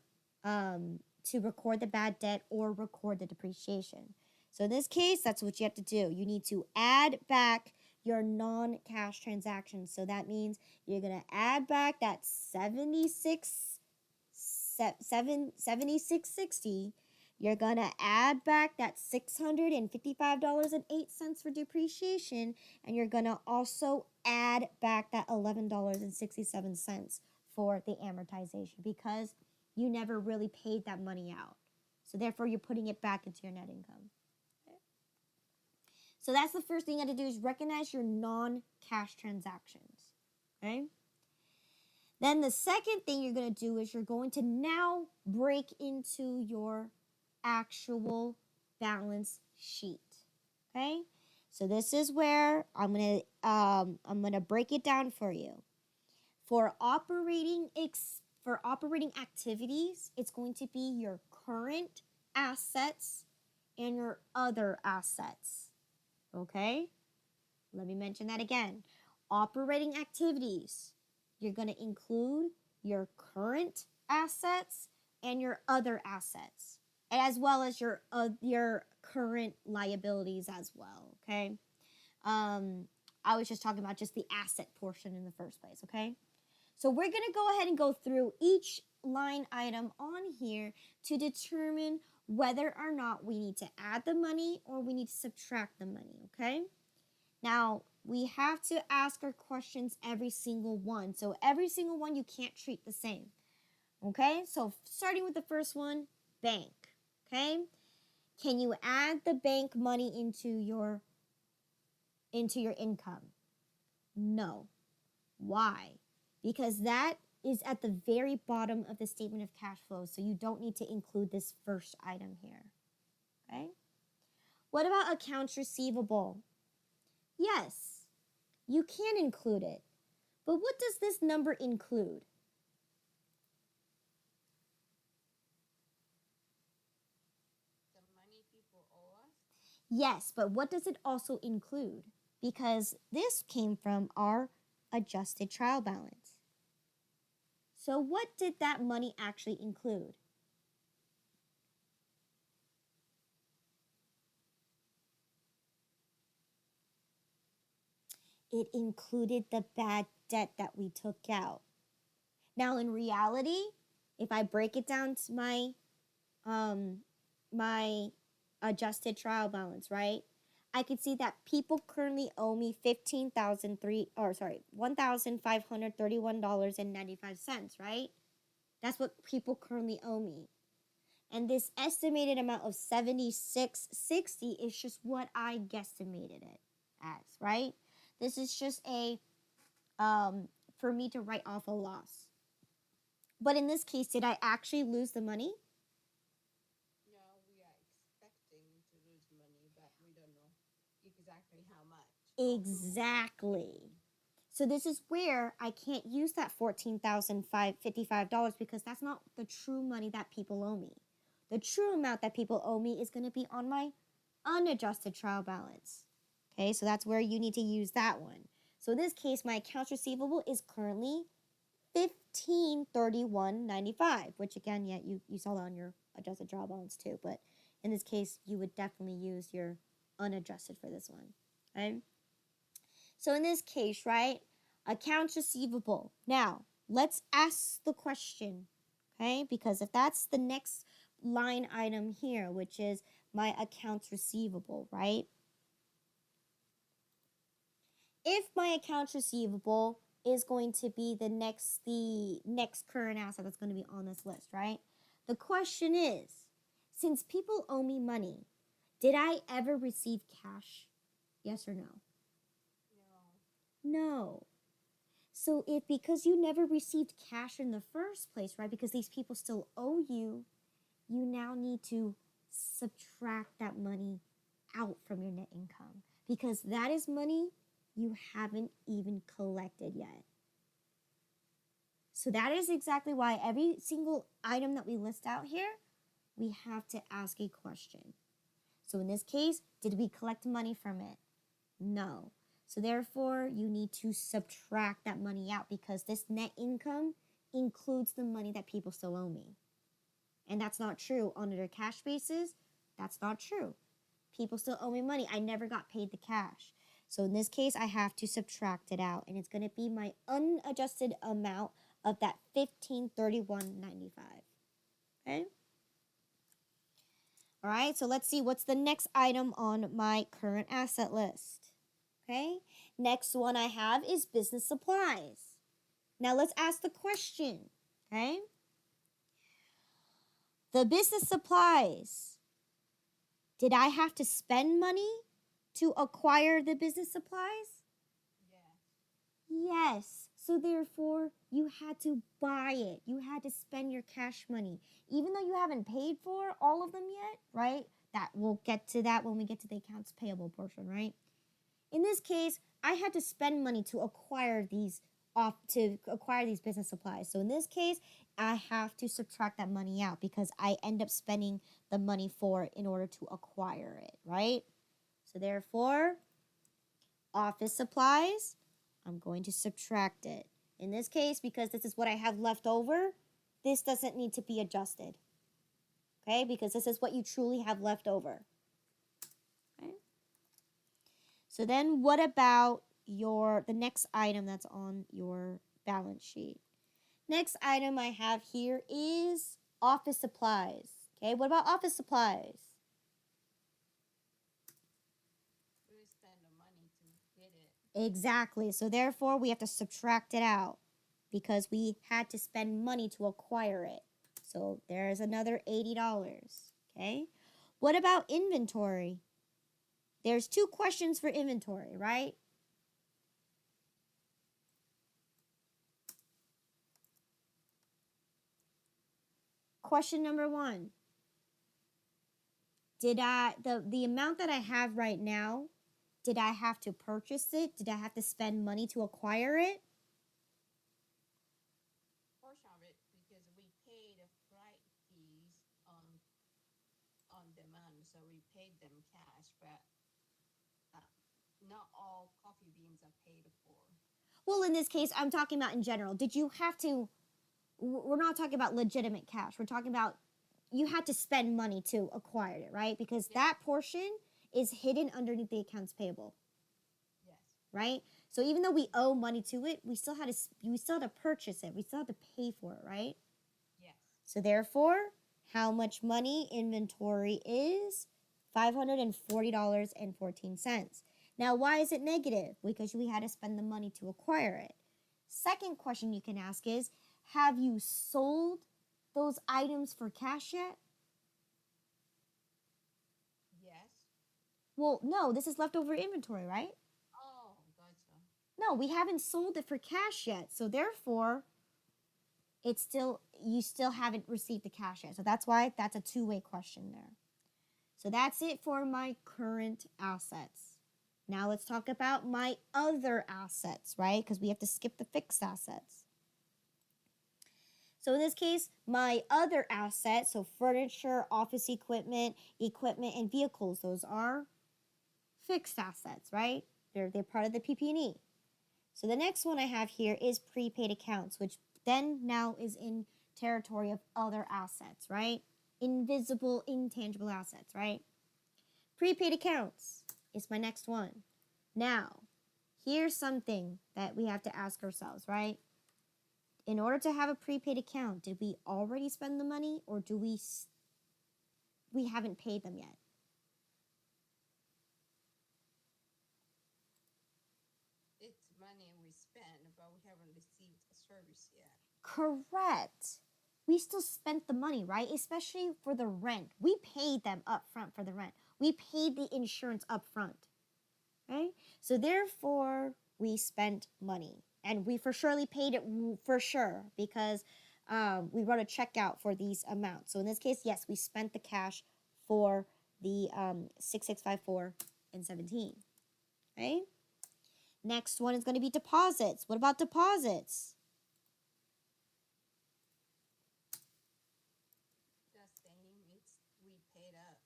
record the bad debt or record the depreciation. So in this case, that's what you have to do. You need to add back your non-cash transactions. So that means you're going to add back that 76.60. You're going to add back that $655.08 for depreciation, and you're going to also add back that $11.67 for the amortization because you never really paid that money out. So therefore, you're putting it back into your net income. Okay. So that's the first thing you have to do is recognize your non-cash transactions. Okay? Then the second thing you're going to do is you're going to now break into your actual balance sheet. Okay? So this is where I'm going to break it down for you. For operating activities, it's going to be your current assets and your other assets. Okay? Let me mention that again. Operating activities, you're going to include your current assets and your other assets, as well as your current liabilities as well. Okay? I was just talking about just the asset portion in the first place. Okay? So we're going to go ahead and go through each line item on here to determine whether or not we need to add the money or we need to subtract the money, okay? Now, we have to ask our questions every single one. So every single one you can't treat the same, okay? So starting with the first one, bank, okay? Can you add the bank money into your income? No. Why? Because that is at the very bottom of the statement of cash flow, so you don't need to include this first item here. Okay? What about accounts receivable? Yes, you can include it. But what does this number include? The money people owe us? Yes, but what does it also include? Because this came from our adjusted trial balance. So what did that money actually include? It included the bad debt that we took out. Now, in reality, if I break it down to my adjusted trial balance, right? I could see that people currently owe me $1,531.95, right? That's what people currently owe me. And this estimated amount of $76.60 is just what I guesstimated it as, right? This is just for me to write off a loss. But in this case, did I actually lose the money? No, we are expecting to lose money, but we don't know exactly how much. Exactly. So this is where I can't use that $14,555 because that's not the true money that people owe me. The true amount that people owe me is going to be on my unadjusted trial balance. Okay, so that's where you need to use that one. So in this case, my accounts receivable is currently $1,531.95, which again, yeah, you saw that on your adjusted trial balance too. But in this case, you would definitely use your unadjusted for this one. Okay. So in this case, right, accounts receivable. Now, let's ask the question, okay? Because if that's the next line item here, which is my accounts receivable, right? If my accounts receivable is going to be the next current asset that's going to be on this list, right? The question is, since people owe me money, did I ever receive cash? Yes or no? No. So if because you never received cash in the first place, right? Because these people still owe you, you now need to subtract that money out from your net income because that is money you haven't even collected yet. So that is exactly why every single item that we list out here, we have to ask a question. So in this case, did we collect money from it? No. So therefore, you need to subtract that money out because this net income includes the money that people still owe me. And that's not true. On a cash basis, that's not true. People still owe me money. I never got paid the cash. So in this case, I have to subtract it out. And it's going to be my unadjusted amount of that $1,531.95. Okay? All right, so let's see what's the next item on my current asset list. Okay, next one I have is business supplies. Now let's ask the question, okay? The business supplies, did I have to spend money to acquire the business supplies? Yeah. Yes. So therefore, you had to buy it. You had to spend your cash money. Even though you haven't paid for all of them yet, right? That we'll get to that when we get to the accounts payable portion, right? In this case, I had to spend money to acquire these business supplies. So in this case, I have to subtract that money out because I end up spending the money for it in order to acquire it, right? So therefore, office supplies, I'm going to subtract it. In this case, because this is what I have left over, this doesn't need to be adjusted. Okay, because this is what you truly have left over. Okay. So then what about the next item that's on your balance sheet? Next item I have here is office supplies. Okay, what about office supplies? We spend the money to get it. Exactly. So therefore, we have to subtract it out because we had to spend money to acquire it. So there's another $80. Okay. What about inventory? There's 2 questions for inventory, right? Question number 1. Did the amount that I have right now, did I have to purchase it? Did I have to spend money to acquire it? Portion of it because we paid the flight fees on demand, so we paid them cash, but not all coffee beans are paid for. Well, in this case, I'm talking about in general. Did you have to? We're not talking about legitimate cash. We're talking about you had to spend money to acquire it, right? Because that portion is hidden underneath the accounts payable. Yes. Right? So even though we owe money to it, we still had to purchase it. We still had to pay for it, right? Yes. So therefore, how much money inventory is? $540.14. Now, why is it negative? Because we had to spend the money to acquire it. Second question you can ask is, have you sold those items for cash yet? Yes. Well, no, this is leftover inventory, right? Oh, gotcha. No, we haven't sold it for cash yet. So therefore, you still haven't received the cash yet. So that's why that's a two-way question there. So that's it for my current assets. Now let's talk about my other assets, right? Because we have to skip the fixed assets. So in this case, my other assets, so furniture, office equipment, and vehicles, those are fixed assets, right? They're part of the PP&E. So the next one I have here is prepaid accounts, which then now is in territory of other assets, right? Invisible, intangible assets, right? Prepaid accounts is my next one. Now, here's something that we have to ask ourselves, right? In order to have a prepaid account, did we already spend the money or do we haven't paid them yet? It's money we spend, but we haven't received a service yet. Correct. We still spent the money, right? Especially for the rent. We paid them up front for the rent. We paid the insurance up front, right? So therefore, we spent money. And we for surely paid it for sure because we wrote a check out for these amounts. So in this case, yes, we spent the cash for the 6654 and 17, right? Next one is going to be deposits. What about deposits? The same, we paid up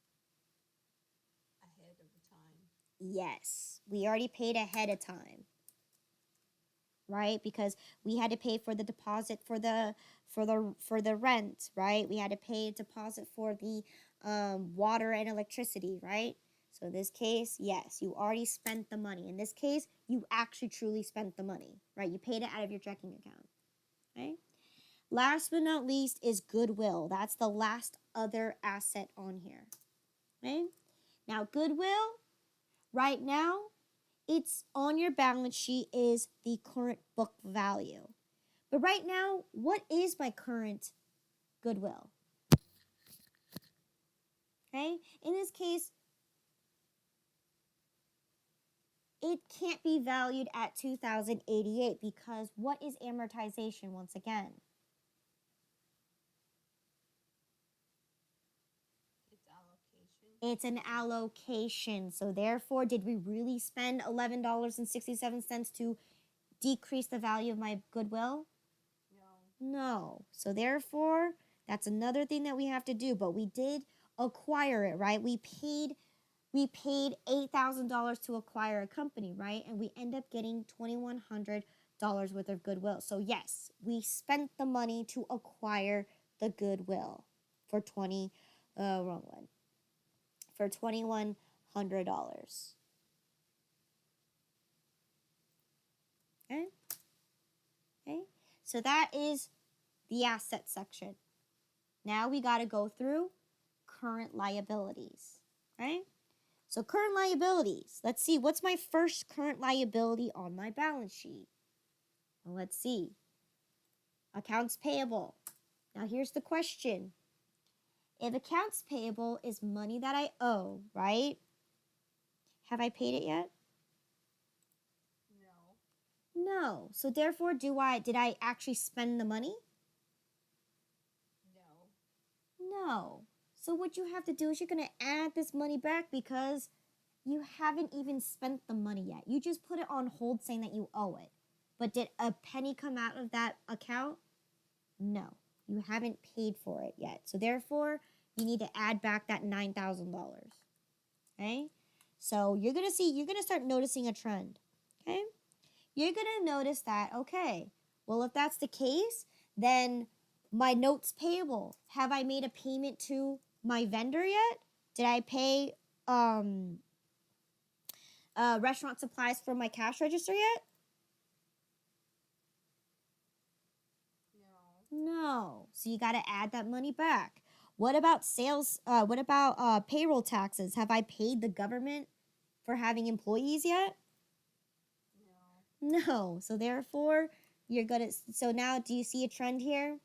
ahead of time. Yes, we already paid ahead of time, right? Because we had to pay for the deposit for the rent, right? We had to pay a deposit for the water and electricity, right? So in this case, yes, you already spent the money. In this case, you actually truly spent the money, right? You paid it out of your checking account, right? Last but not least is goodwill. That's the last other asset on here, right? Now, goodwill, right now, it's on your balance sheet is the current book value. But right now, what is my current goodwill? Okay, in this case, it can't be valued at $2,088 because what is amortization once again? It's allocation. It's an allocation. So therefore, did we really spend $11.67 to decrease the value of my goodwill? No. No. So therefore, that's another thing that we have to do. But we did acquire it, right? We paid $8,000 to acquire a company, right? And we end up getting $2,100 worth of goodwill. So yes, we spent the money to acquire the goodwill for wrong one, for $2,100. Okay. Okay. So that is the asset section. Now we got to go through current liabilities, right? So current liabilities. Let's see, what's my first current liability on my balance sheet? Well, let's see. Accounts payable. Now here's the question. If accounts payable is money that I owe, right? Have I paid it yet? No. No. So therefore, did I actually spend the money? No. No. So what you have to do is you're going to add this money back because you haven't even spent the money yet. You just put it on hold saying that you owe it. But did a penny come out of that account? No. You haven't paid for it yet. So therefore, you need to add back that $9,000. Okay? So you're going to start noticing a trend. Okay? You're going to notice that, okay, well, if that's the case, then my notes payable. Have I made a payment to my vendor yet? Did I pay restaurant supplies for my cash register yet? No. No. So you got to add that money back. What about sales? What about payroll taxes? Have I paid the government for having employees yet? No. No. So therefore, you're going to, so now do you see a trend here?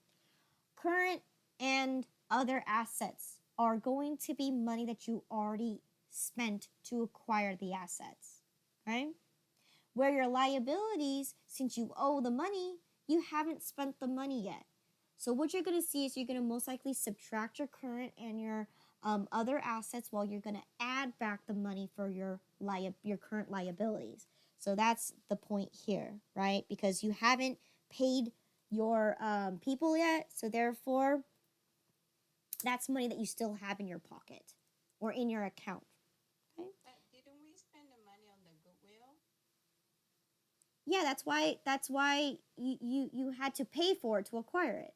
Current and other assets are going to be money that you already spent to acquire the assets, right? Where your liabilities, since you owe the money, you haven't spent the money yet. So what you're going to see is you're going to most likely subtract your current and your other assets while you're going to add back the money for your current liabilities. So that's the point here, right? Because you haven't paid your people yet, so therefore that's money that you still have in your pocket or in your account. Okay? But didn't we spend the money on the goodwill? Yeah, that's why you had to pay for it to acquire it.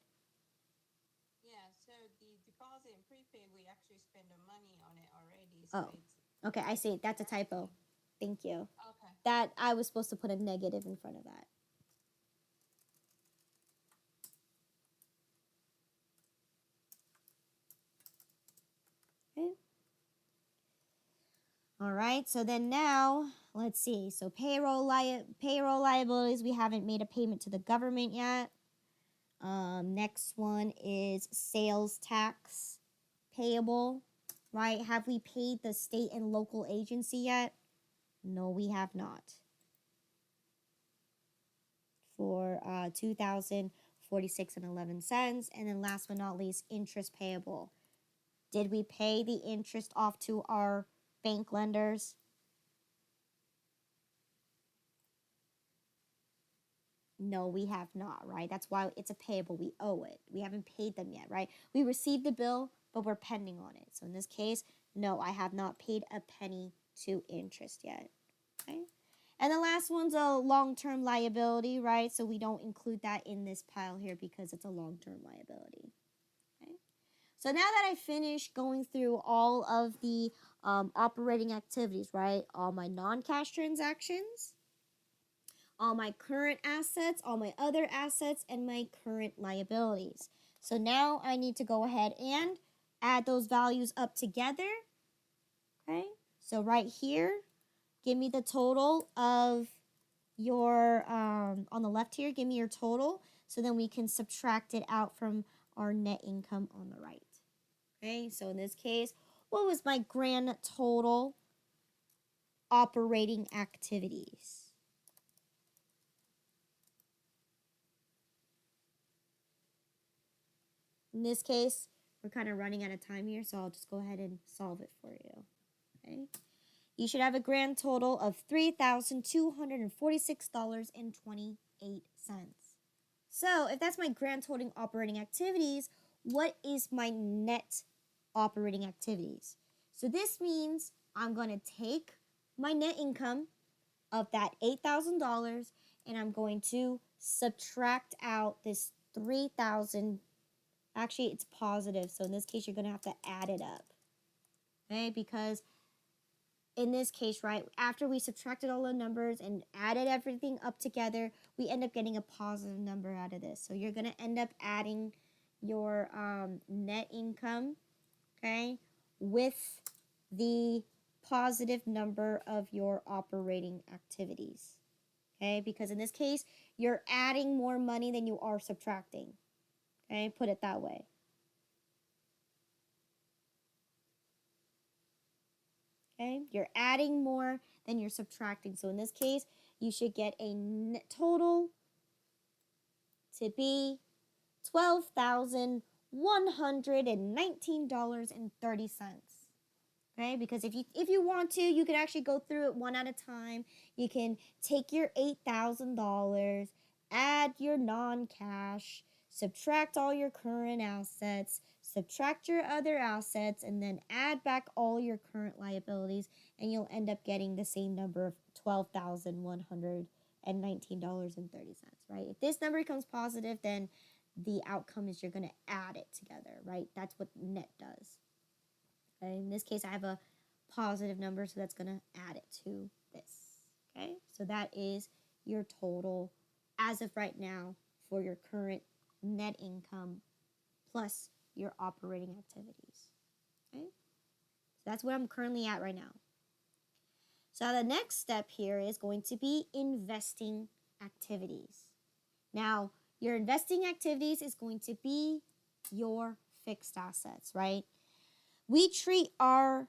Yeah, so the deposit and prepaid, we actually spend the money on it already. So Oh, okay, I see. That's a typo. Thank you. Okay. That I was supposed to put a negative in front of that. Okay. All right. So then now, let's see. So payroll liabilities, we haven't made a payment to the government yet. Next one is sales tax payable, right? Have we paid the state and local agency yet? No, we have not. For $2,046.11. And then last but not least, interest payable. Did we pay the interest off to our bank lenders? No, we have not, right? That's why it's a payable. We owe it. We haven't paid them yet, right? We received the bill, but we're pending on it. So in this case, no, I have not paid a penny to interest yet. Okay? And the last one's a long-term liability, right? So we don't include that in this pile here because it's a long-term liability. Okay? So now that I finished going through all of the operating activities, right? All my non-cash transactions, all my current assets, all my other assets, and my current liabilities. So now I need to go ahead and add those values up together. Okay? So right here, give me the total of your, on the left here, give me your total. So then we can subtract it out from our net income on the right. Okay, so in this case, what was my grand total operating activities. In this case, we're kind of running out of time here, so I'll just go ahead and solve it for you. Okay. You should have a grand total of $3,246.28. So if that's my grand total operating activities, what is my net operating activities? So this means I'm going to take my net income of that $8,000 and I'm going to subtract out this 3,000. Actually, it's positive. So in this case, you're going to have to add it up. Okay, because in this case, right, after we subtracted all the numbers and added everything up together, we end up getting a positive number out of this. So you're going to end up adding your net income, okay, with the positive number of your operating activities, okay, because in this case, you're adding more money than you are subtracting, okay, put it that way. Okay, you're adding more than you're subtracting. So in this case, you should get a net total to be $12,119.30. Okay, because if you want to, you can actually go through it one at a time. You can take your $8,000, add your non-cash, subtract all your current assets, subtract your other assets, and then add back all your current liabilities, and you'll end up getting the same number of $12,119.30, right? If this number becomes positive, then the outcome is you're going to add it together, right? That's what net does. Okay? In this case, I have a positive number, so that's going to add it to this. Okay, so that is your total as of right now for your current net income plus your operating activities. Okay, so that's what I'm currently at right now. So the next step here is going to be investing activities. Now, your investing activities is going to be your fixed assets, right? We treat our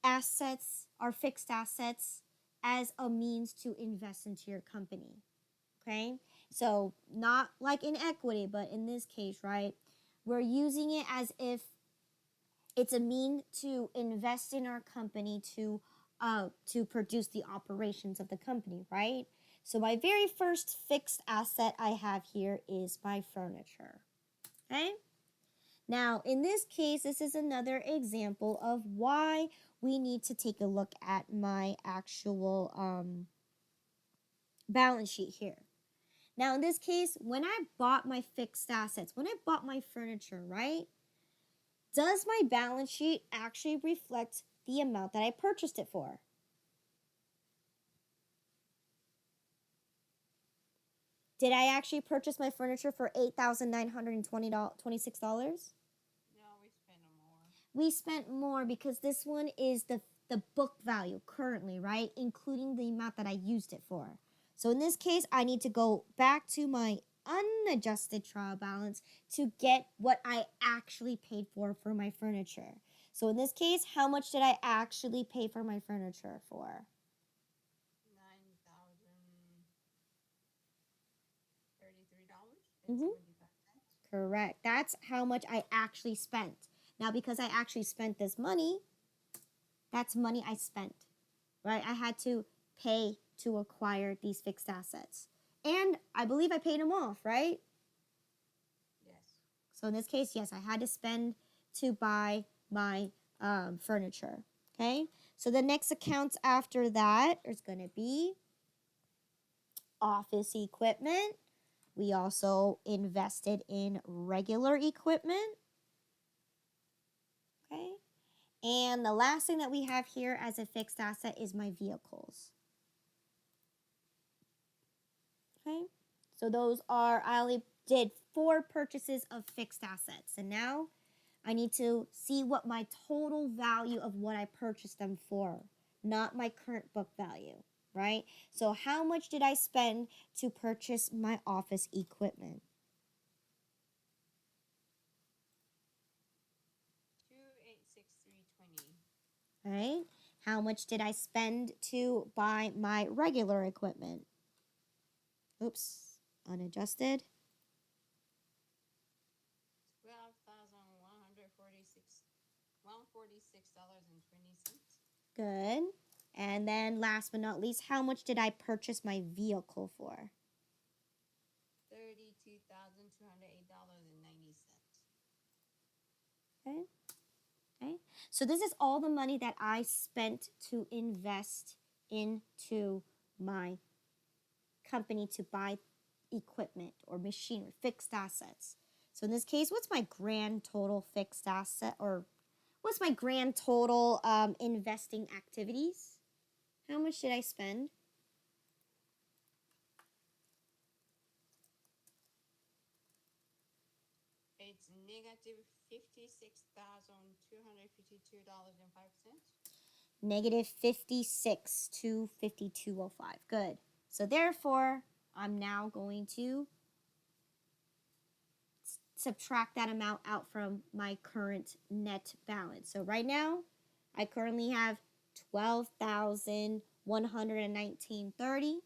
assets, our fixed assets, as a means to invest into your company, okay? So not like in equity, but in this case, right, we're using it as if it's a mean to invest in our company to produce the operations of the company, right? So my very first fixed asset I have here is my furniture, okay? Now, in this case, this is another example of why we need to take a look at my actual balance sheet here. Now, in this case, when I bought my fixed assets, when I bought my furniture, right, does my balance sheet actually reflect the amount that I purchased it for? Did I actually purchase my furniture for $8,926? No, we spent more. We spent more because this one is the book value currently, right? Including the amount that I used it for. So in this case, I need to go back to my unadjusted trial balance to get what I actually paid for my furniture. So in this case, how much did I actually pay for my furniture for? $9,033.75. Correct. That's how much I actually spent. Now, because I actually spent this money, that's money I spent, right? I had to pay to acquire these fixed assets. And I believe I paid them off, right? Yes. So in this case, yes, I had to spend to buy my furniture, okay? So the next accounts after that is going to be office equipment. We also invested in regular equipment, okay? And the last thing that we have here as a fixed asset is my vehicles. Okay, so those are, I only did 4 purchases of fixed assets. And now I need to see what my total value of what I purchased them for, not my current book value, right? So how much did I spend to purchase my office equipment? 2,863.20. Right? How much did I spend to buy my regular equipment? Oops, unadjusted. $12,146.20. Good. And then last but not least, how much did I purchase my vehicle for? $32,208.90. Okay. Okay. So this is all the money that I spent to invest into my company to buy equipment or machinery, fixed assets. So in this case, what's my grand total fixed asset, or what's my grand total investing activities? How much did I spend? It's negative $56,252.05. Negative 56 to 5205. Good. So therefore, I'm now going to subtract that amount out from my current net balance. So right now, I currently have $12,119.30.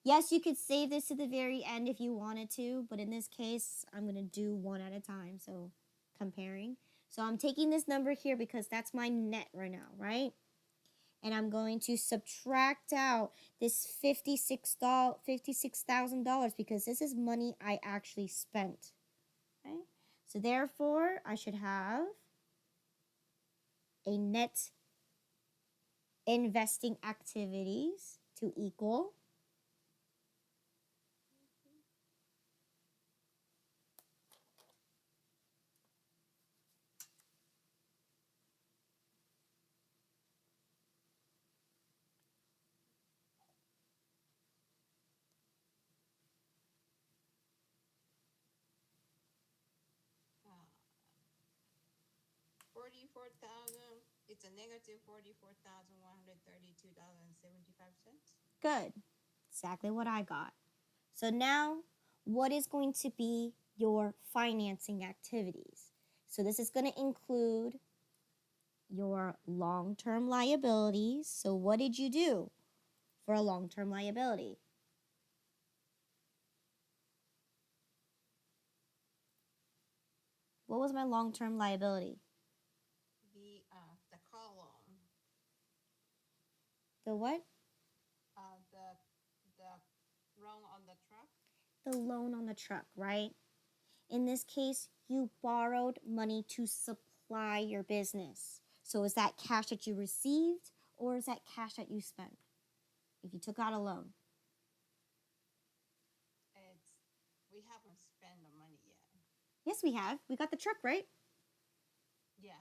Yes, you could save this to the very end if you wanted to, but in this case, I'm going to do one at a time, so comparing. So I'm taking this number here because that's my net right now, right? And I'm going to subtract out this $56,000 because this is money I actually spent. Okay? So therefore, I should have a net investing activities to equal It's a negative $44,132.75. good. Exactly what I got. So now, what is going to be your financing activities? So this is going to include your long-term liabilities. So what did you do for a long-term liability? What was my long-term liability? The car loan. The what? The loan on the truck. The loan on the truck, right? In this case, you borrowed money to supply your business. So is that cash that you received or is that cash that you spent if you took out a loan? We haven't spent the money yet. Yes, we have. We got the truck, right? Yeah.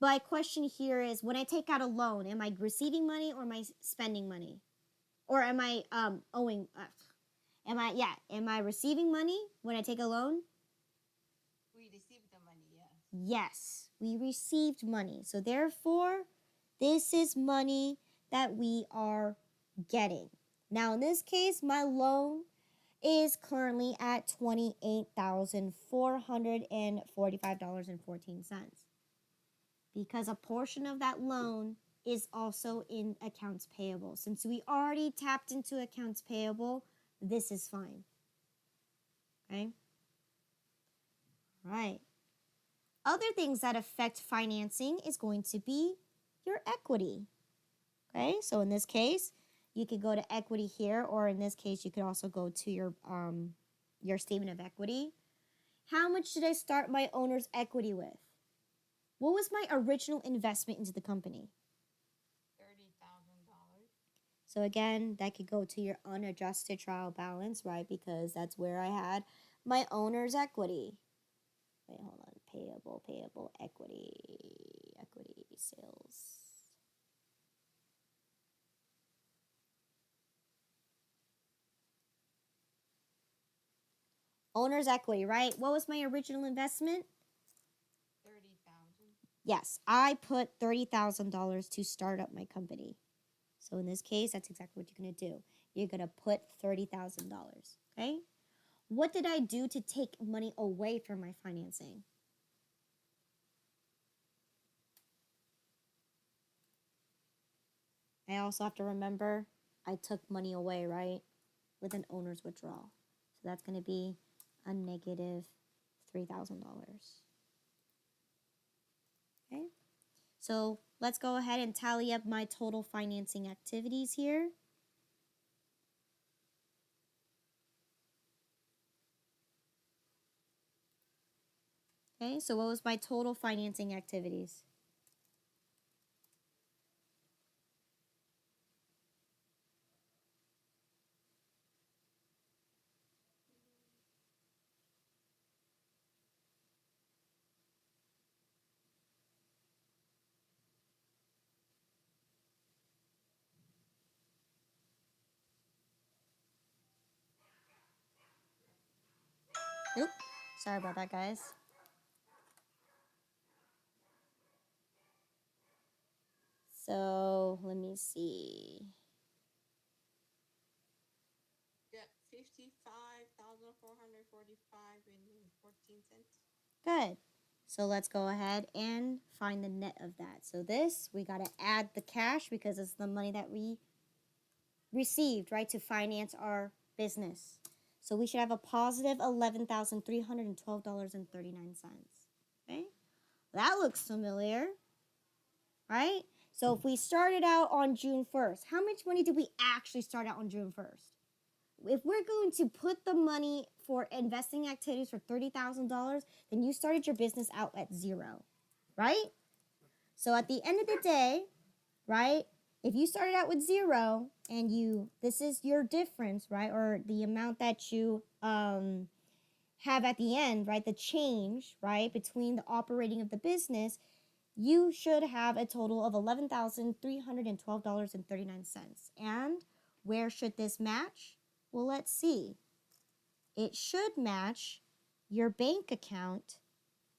My question here is, when I take out a loan, am I receiving money or am I spending money? Or am I owing? Am I receiving money when I take a loan? We received the money, yes. Yes, we received money. So therefore, this is money that we are getting. Now, in this case, my loan is currently at $28,445.14 because a portion of that loan is also in accounts payable. Since we already tapped into accounts payable, this is fine. Okay? Right. Other things that affect financing is going to be your equity. Okay? So in this case, you could go to equity here, or in this case, you could also go to your statement of equity. How much did I start my owner's equity with? What was my original investment into the company? $30,000. So again, that could go to your unadjusted trial balance, right? Because that's where I had my owner's equity. Wait, hold on. Payable, equity, sales. Owner's equity, right? What was my original investment? $30,000. Yes, I put $30,000 to start up my company. So in this case, that's exactly what you're going to do. You're going to put $30,000, okay? What did I do to take money away from my financing? I also have to remember I took money away, right? With an owner's withdrawal. So that's going to be a negative $3,000. Okay. So let's go ahead and tally up my total financing activities here. Okay, so what was my total financing activities? Oop, sorry about that, guys. So let me see. Yep, 55,445 and 14 cents. Good. So let's go ahead and find the net of that. So this, we got to add the cash because it's the money that we received, right, to finance our business. So we should have a positive $11,312.39. Okay? That looks familiar, right? So if we started out on June 1st, how much money did we actually start out on June 1st? If we're going to put the money for investing activities for $30,000, then you started your business out at zero, right? So at the end of the day, right, if you started out with zero and this is your difference, right, or the amount that you have at the end, right, the change, right, between the operating of the business, you should have a total of $11,312.39. And where should this match? Well, let's see. It should match your bank account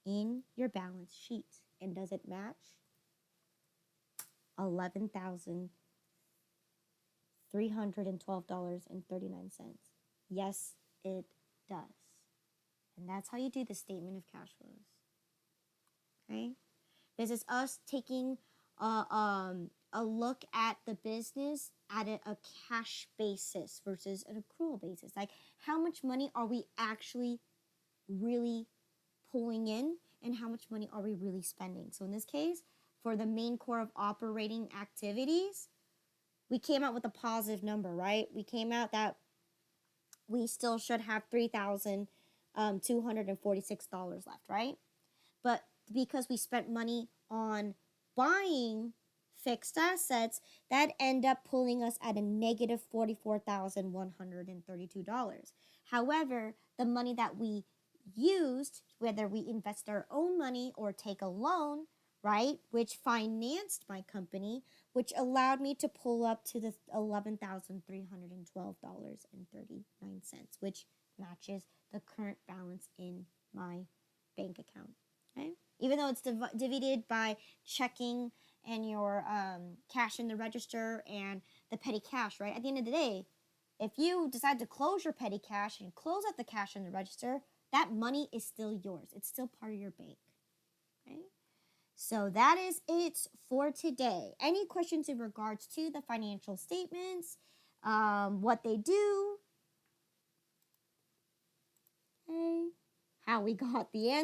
in your balance sheet. And does it match? $11,312.39. Yes, it does. And that's how you do the statement of cash flows. Okay? This is us taking a look at the business at a cash basis versus an accrual basis. Like, how much money are we actually really pulling in and how much money are we really spending? So in this case, for the main core of operating activities, we came out with a positive number, right? We came out that we still should have $3,246 left, right? But because we spent money on buying fixed assets, that end up pulling us at a negative $44,132. However, the money that we used, whether we invest our own money or take a loan, right, which financed my company, which allowed me to pull up to the $11,312.39, which matches the current balance in my bank account. Okay? Even though it's divided by checking and your cash in the register and the petty cash, right? At the end of the day, if you decide to close your petty cash and close out the cash in the register, that money is still yours. It's still part of your bank. Okay? So that is it for today. Any questions in regards to the financial statements, what they do, okay, how we got the answer?